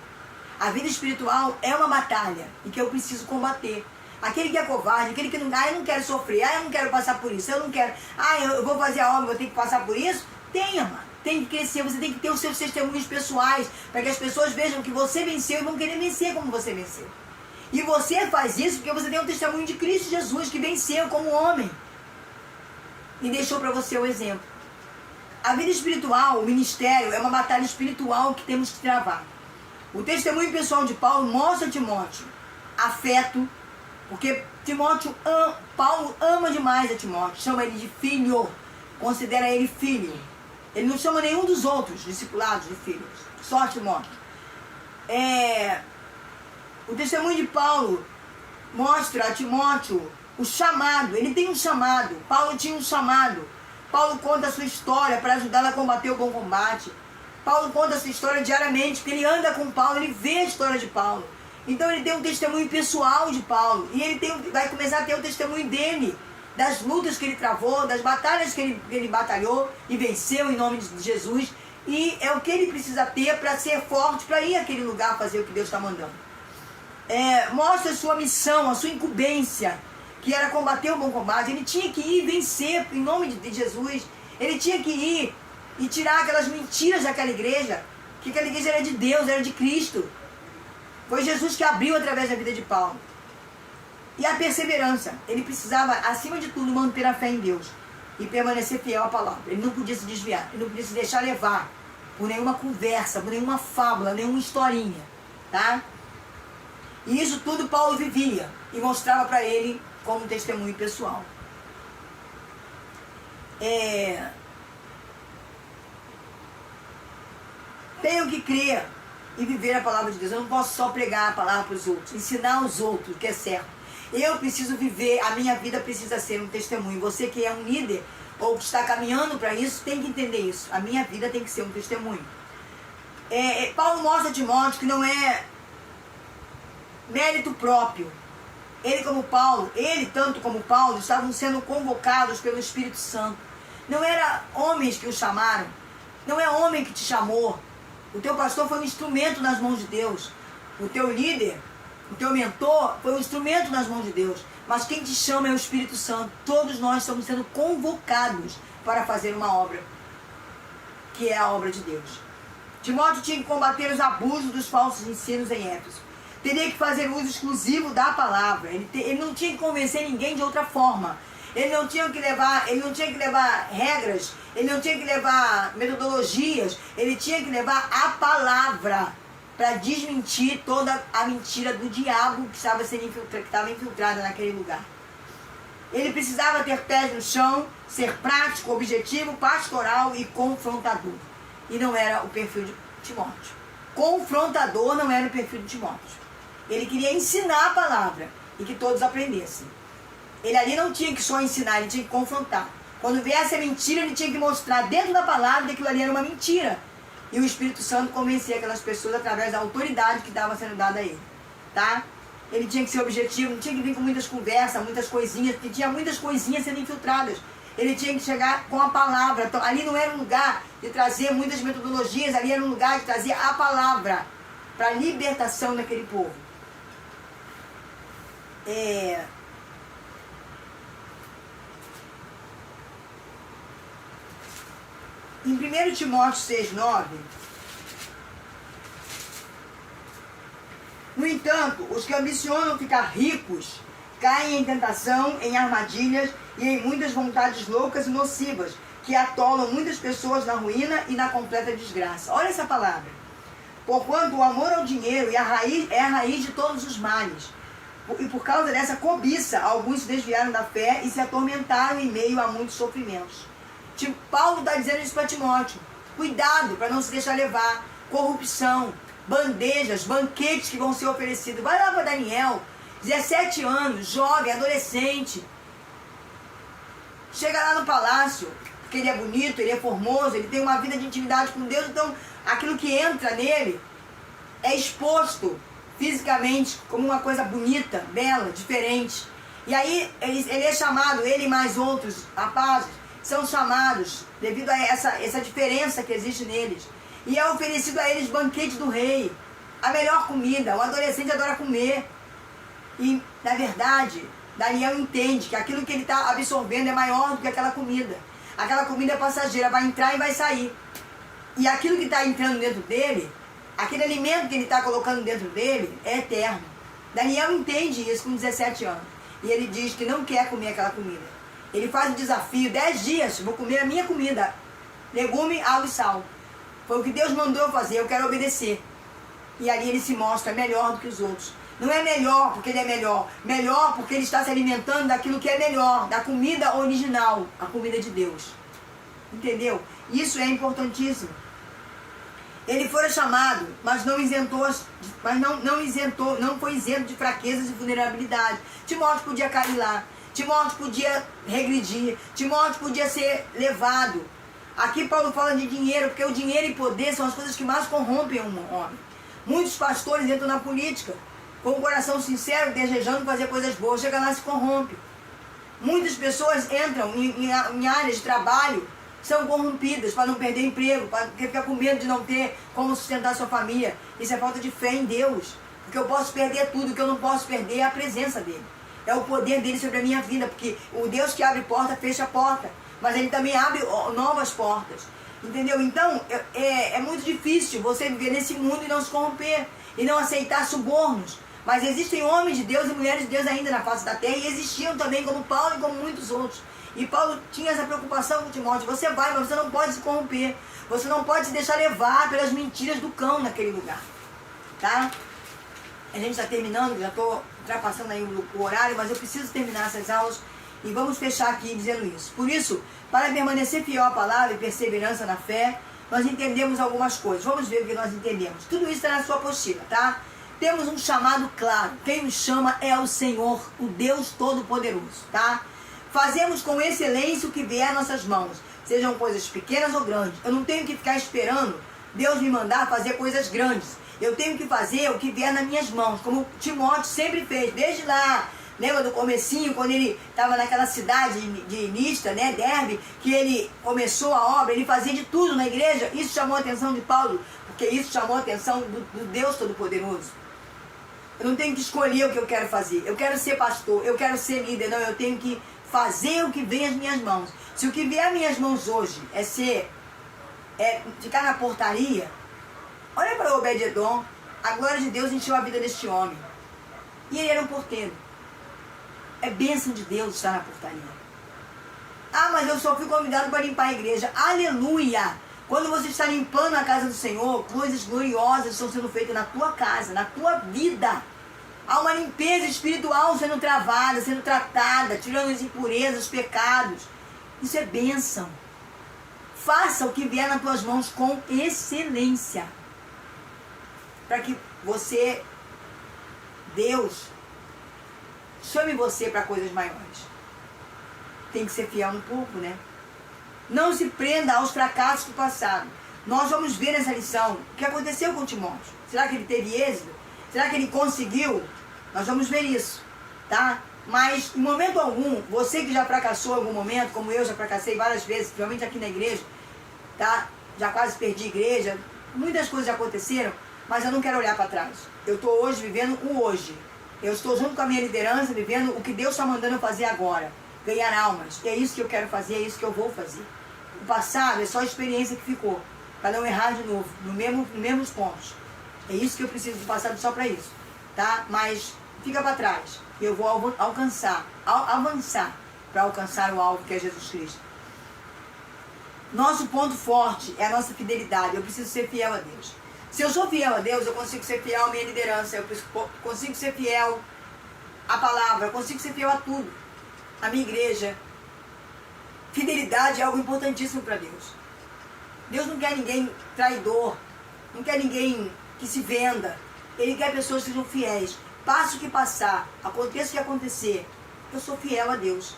A vida espiritual é uma batalha e que eu preciso combater. Aquele que é covarde, aquele que não, eu não quero sofrer, eu não quero passar por isso, eu não quero, eu vou fazer a obra, vou ter que passar por isso. Tenha, mano. Tem que crescer, você tem que ter os seus testemunhos pessoais, para que as pessoas vejam que você venceu e vão querer vencer como você venceu. E você faz isso porque você tem um testemunho de Cristo Jesus, que venceu como homem. E deixou para você o exemplo. A vida espiritual, o ministério, é uma batalha espiritual que temos que travar. O testemunho pessoal de Paulo mostra a Timóteo afeto, porque Paulo ama demais a Timóteo, chama ele de filho, considera ele filho. Ele não chama nenhum dos outros discipulados de filhos, só Timóteo. O testemunho de Paulo mostra a Timóteo o chamado, ele tem um chamado, Paulo tinha um chamado. Paulo conta a sua história para ajudá-la a combater o bom combate. Paulo conta a sua história diariamente, porque ele anda com Paulo, ele vê a história de Paulo. Então ele tem um testemunho pessoal de Paulo, e ele vai começar a ter o testemunho dele, das lutas que ele travou, das batalhas que ele batalhou e venceu em nome de Jesus. E é o que ele precisa ter para ser forte, para ir àquele lugar fazer o que Deus está mandando. Mostra a sua missão, a sua incumbência, que era combater o bom combate. Ele tinha que ir vencer em nome de Jesus. Ele tinha que ir e tirar aquelas mentiras daquela igreja, que aquela igreja era de Deus, era de Cristo. Foi Jesus que abriu através da vida de Paulo. E a perseverança. Ele precisava, acima de tudo, manter a fé em Deus e permanecer fiel à palavra. Ele não podia se desviar, ele não podia se deixar levar por nenhuma conversa, por nenhuma fábula, nenhuma historinha, tá? E isso tudo Paulo vivia e mostrava para ele como um testemunho pessoal. Tenho que crer e viver a palavra de Deus. Eu não posso só pregar a palavra para os outros, ensinar aos outros o que é certo. Eu preciso viver, a minha vida precisa ser um testemunho. Você que é um líder ou que está caminhando para isso, tem que entender isso. A minha vida tem que ser um testemunho. Paulo mostra a Timóteo que não é mérito próprio. Ele tanto como Paulo, estavam sendo convocados pelo Espírito Santo. Não era homens que o chamaram, não é homem que te chamou. O teu pastor foi um instrumento nas mãos de Deus. O teu líder, o teu mentor foi um instrumento nas mãos de Deus. Mas quem te chama é o Espírito Santo. Todos nós estamos sendo convocados para fazer uma obra, que é a obra de Deus. Timóteo tinha que combater os abusos dos falsos ensinos em Éfeso. Teria que fazer uso exclusivo da palavra. Ele não tinha que convencer ninguém de outra forma. Ele não tinha que levar regras, ele não tinha que levar metodologias, ele tinha que levar a palavra para desmentir toda a mentira do diabo que estava infiltrada naquele lugar. Ele precisava ter pés no chão, ser prático, objetivo, pastoral e confrontador. E não era o perfil de Timóteo. Confrontador não era o perfil de Timóteo. Ele queria ensinar a palavra e que todos aprendessem. Ele ali não tinha que só ensinar, ele tinha que confrontar. Quando viesse a mentira, ele tinha que mostrar dentro da palavra que aquilo ali era uma mentira. E o Espírito Santo convencia aquelas pessoas através da autoridade que estava sendo dada a ele. Tá? Ele tinha que ser objetivo, não tinha que vir com muitas conversas, muitas coisinhas, porque tinha muitas coisinhas sendo infiltradas. Ele tinha que chegar com a palavra. Então, ali não era um lugar de trazer muitas metodologias, ali era um lugar de trazer a palavra para a libertação daquele povo. Em 1 Timóteo 6,9, no entanto, os que ambicionam ficar ricos caem em tentação, em armadilhas e em muitas vontades loucas e nocivas, que atolam muitas pessoas na ruína e na completa desgraça. Olha essa palavra. Porquanto o amor ao dinheiro é a raiz de todos os males. E por causa dessa cobiça, alguns se desviaram da fé e se atormentaram em meio a muitos sofrimentos. Paulo está dizendo isso para Timóteo. Cuidado para não se deixar levar. Corrupção, bandejas, banquetes que vão ser oferecidos. Vai lá para Daniel, 17 anos, jovem, adolescente. Chega lá no palácio, porque ele é bonito, ele é formoso, ele tem uma vida de intimidade com Deus. Então, aquilo que entra nele é exposto fisicamente como uma coisa bonita, bela, diferente. E aí ele é chamado, ele e mais outros rapazes, são chamados, devido a essa diferença que existe neles. E é oferecido a eles banquete do rei, a melhor comida. O adolescente adora comer. E, na verdade, Daniel entende que aquilo que ele está absorvendo é maior do que aquela comida. Aquela comida é passageira, vai entrar e vai sair. E aquilo que está entrando dentro dele, aquele alimento que ele está colocando dentro dele, é eterno. Daniel entende isso com 17 anos. E ele diz que não quer comer aquela comida. Ele faz o desafio, 10 dias, vou comer a minha comida. Legume, água e sal. Foi o que Deus mandou eu fazer, eu quero obedecer. E ali ele se mostra melhor do que os outros. Não é melhor porque ele é melhor. Melhor porque ele está se alimentando daquilo que é melhor, da comida original, a comida de Deus. Entendeu? Isso é importantíssimo. Ele foi chamado, mas não foi isento de fraquezas e vulnerabilidade. Timóteo podia cair lá. Timóteo podia regredir. Timóteo podia ser levado. Aqui Paulo fala de dinheiro, porque o dinheiro e poder são as coisas que mais corrompem um homem. Muitos pastores entram na política com o coração sincero, desejando fazer coisas boas, chega lá e se corrompe. Muitas pessoas entram em áreas de trabalho, são corrompidas para não perder emprego, para ficar com medo de não ter como sustentar sua família. Isso é falta de fé em Deus. Porque eu posso perder tudo, o que eu não posso perder é a presença dele. É o poder dele sobre a minha vida, porque o Deus que abre porta, fecha a porta. Mas ele também abre novas portas. Entendeu? Então, é muito difícil você viver nesse mundo e não se corromper. E não aceitar subornos. Mas existem homens de Deus e mulheres de Deus ainda na face da terra. E existiam também, como Paulo e como muitos outros. E Paulo tinha essa preocupação com Timóteo. Você vai, mas você não pode se corromper. Você não pode se deixar levar pelas mentiras do cão naquele lugar. Tá? A gente está terminando, já estou ultrapassando aí o horário, mas eu preciso terminar essas aulas. E vamos fechar aqui dizendo isso. Por isso, para permanecer fiel à palavra e perseverança na fé, nós entendemos algumas coisas. Vamos ver o que nós entendemos. Tudo isso está na sua apostila, tá? Temos um chamado claro. Quem nos chama é o Senhor, o Deus Todo-Poderoso, tá? Fazemos com excelência o que vier às nossas mãos, sejam coisas pequenas ou grandes. Eu não tenho que ficar esperando Deus me mandar fazer coisas grandes. Eu tenho que fazer o que vier nas minhas mãos, como Timóteo sempre fez, desde lá. Lembra do comecinho, quando ele estava naquela cidade de Listra, né, Derbe, que ele começou a obra, ele fazia de tudo na igreja. Isso chamou a atenção de Paulo, porque isso chamou a atenção do Deus Todo-Poderoso. Eu não tenho que escolher o que eu quero fazer. Eu quero ser pastor, eu quero ser líder. Não, eu tenho que fazer o que vem às minhas mãos. Se o que vier às minhas mãos hoje é ficar na portaria, olha para Obed-Edom, a glória de Deus encheu a vida deste homem. E ele era um porteiro. É bênção de Deus estar na portaria. Ah, mas eu só fui convidado para limpar a igreja. Aleluia! Quando você está limpando a casa do Senhor, coisas gloriosas estão sendo feitas na tua casa, na tua vida. Há uma limpeza espiritual sendo travada, sendo tratada, tirando as impurezas, os pecados. Isso é bênção. Faça o que vier nas tuas mãos com excelência. Para que você, Deus, chame você para coisas maiores. Tem que ser fiel no pouco, né? Não se prenda aos fracassos do passado. Nós vamos ver nessa lição o que aconteceu com Timóteo. Será que ele teve êxito? Será que ele conseguiu? Nós vamos ver isso, tá? Mas, em momento algum, você que já fracassou em algum momento, como eu já fracassei várias vezes, principalmente aqui na igreja, tá? Já quase perdi igreja, muitas coisas já aconteceram, mas eu não quero olhar para trás. Eu estou hoje vivendo o hoje. Eu estou junto com a minha liderança, vivendo o que Deus está mandando eu fazer agora. Ganhar almas. E é isso que eu quero fazer, é isso que eu vou fazer. O passado é só a experiência que ficou, para não errar de novo, nos mesmos pontos. É isso que eu preciso do passado só para isso, tá? Mas fica para trás. Eu vou avançar para alcançar o alvo que é Jesus Cristo. Nosso ponto forte é a nossa fidelidade. Eu preciso ser fiel a Deus. Se eu sou fiel a Deus, eu consigo ser fiel à minha liderança, eu consigo ser fiel à palavra, eu consigo ser fiel a tudo. A minha igreja. Fidelidade é algo importantíssimo para Deus. Deus não quer ninguém traidor, não quer ninguém que se venda. Ele quer pessoas que sejam fiéis. Passe o que passar, aconteça o que acontecer, eu sou fiel a Deus.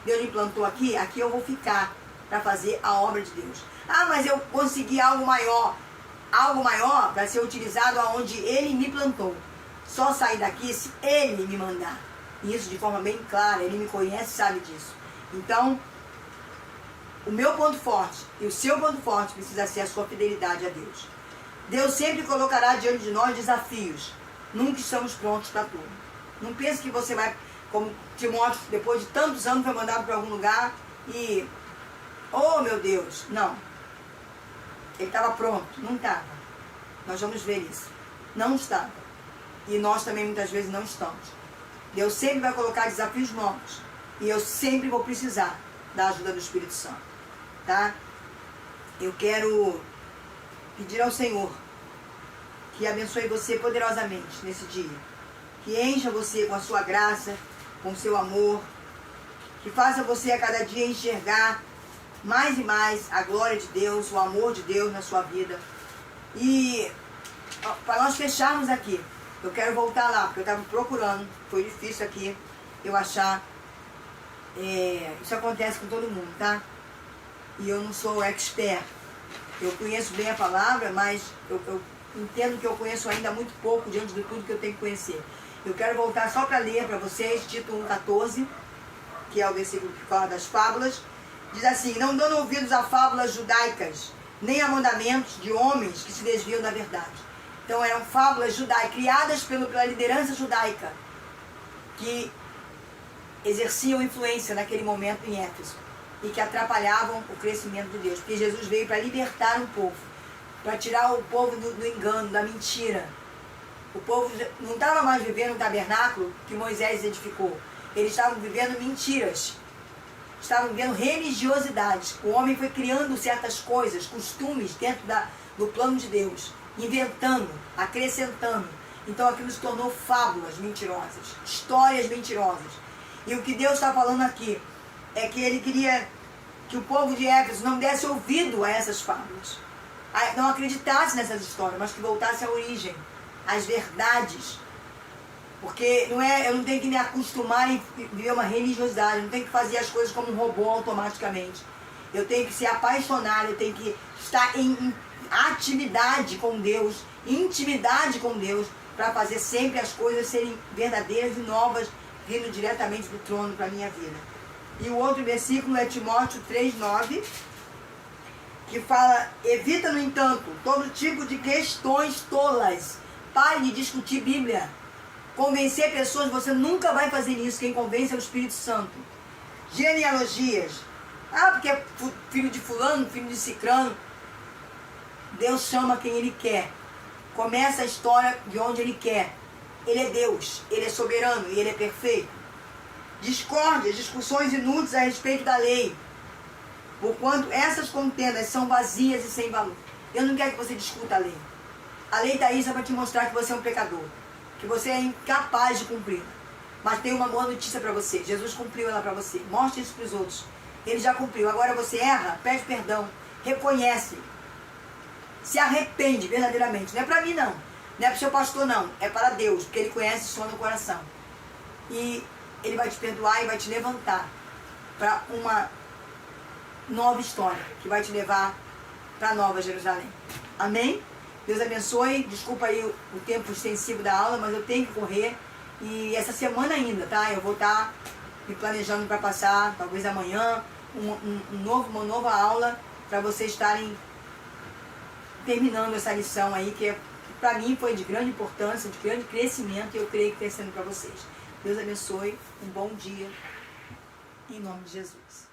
Deus me plantou aqui, aqui eu vou ficar para fazer a obra de Deus. Ah, mas eu consegui algo maior para ser utilizado aonde Ele me plantou. Só sair daqui se Ele me mandar. E isso de forma bem clara, Ele me conhece, sabe disso. Então, o meu ponto forte e o seu ponto forte precisa ser a sua fidelidade a Deus. Deus sempre colocará diante de nós desafios. Nunca estamos prontos para tudo. Não pense que você vai, como Timóteo, depois de tantos anos, foi mandado para algum lugar e... Oh, meu Deus! Não. Ele estava pronto. Não estava. Nós vamos ver isso. Não estava. E nós também muitas vezes não estamos. Deus sempre vai colocar desafios novos. E eu sempre vou precisar da ajuda do Espírito Santo. Tá? Eu quero pedir ao Senhor que abençoe você poderosamente nesse dia. Que encha você com a sua graça, com o seu amor. Que faça você a cada dia enxergar mais e mais a glória de Deus, o amor de Deus na sua vida. E para nós fecharmos aqui, eu quero voltar lá, porque eu estava procurando, foi difícil aqui eu achar. Isso acontece com todo mundo, tá? E eu não sou expert. Eu conheço bem a palavra, mas eu entendo que eu conheço ainda muito pouco diante de tudo que eu tenho que conhecer. Eu quero voltar só para ler para vocês, Tito 1,14, que é o versículo que fala das fábulas. Diz assim: não dando ouvidos a fábulas judaicas, nem a mandamentos de homens que se desviam da verdade. Então eram fábulas judaicas, criadas pela liderança judaica, que exerciam influência naquele momento em Éfeso e que atrapalhavam o crescimento de Deus. Porque Jesus veio para libertar o povo, para tirar o povo do engano, da mentira. O povo não estava mais vivendo no tabernáculo que Moisés edificou. Eles estavam vivendo mentiras. Estavam vivendo religiosidades. O homem foi criando certas coisas, costumes dentro do plano de Deus, inventando, acrescentando. Então aquilo se tornou fábulas mentirosas, histórias mentirosas. E o que Deus está falando aqui é que Ele queria que o povo de Éfeso não desse ouvido a essas fábulas, não acreditasse nessas histórias, mas que voltasse à origem, às verdades. Porque eu não tenho que me acostumar em viver uma religiosidade, eu não tenho que fazer as coisas como um robô automaticamente. Eu tenho que ser apaixonado, eu tenho que estar em atividade com Deus, intimidade com Deus, para fazer sempre as coisas serem verdadeiras e novas, vindo diretamente do trono para a minha vida. E o outro versículo é Timóteo 3,9, que fala: evita, no entanto, todo tipo de questões tolas. Pare de discutir Bíblia. Convencer pessoas, você nunca vai fazer isso. Quem convence é o Espírito Santo. Genealogias. Porque é filho de fulano, filho de cicrano. Deus chama quem Ele quer. Começa a história de onde Ele quer. Ele é Deus, Ele é soberano e Ele é perfeito. Discórdias, discussões inúteis a respeito da lei, porquanto essas contendas são vazias e sem valor. Eu não quero que você discuta a lei. A lei está aí só para te mostrar que você é um pecador, que você é incapaz de cumprir. Mas tem uma boa notícia para você: Jesus cumpriu ela para você. Mostre isso para os outros. Ele já cumpriu. Agora você erra, pede perdão, reconhece, se arrepende verdadeiramente. Não é para mim não, não é para o seu pastor não, é para Deus, porque Ele conhece o som do coração. E Ele vai te perdoar e vai te levantar para uma nova história, que vai te levar para a Nova Jerusalém. Amém? Deus abençoe. Desculpa aí o tempo extensivo da aula, mas eu tenho que correr. E essa semana ainda, tá? Eu vou estar me planejando para passar, talvez amanhã, uma nova aula, para vocês estarem terminando essa lição aí, que para mim foi de grande importância, de grande crescimento, e eu creio que está sendo para vocês. Deus abençoe, um bom dia, em nome de Jesus.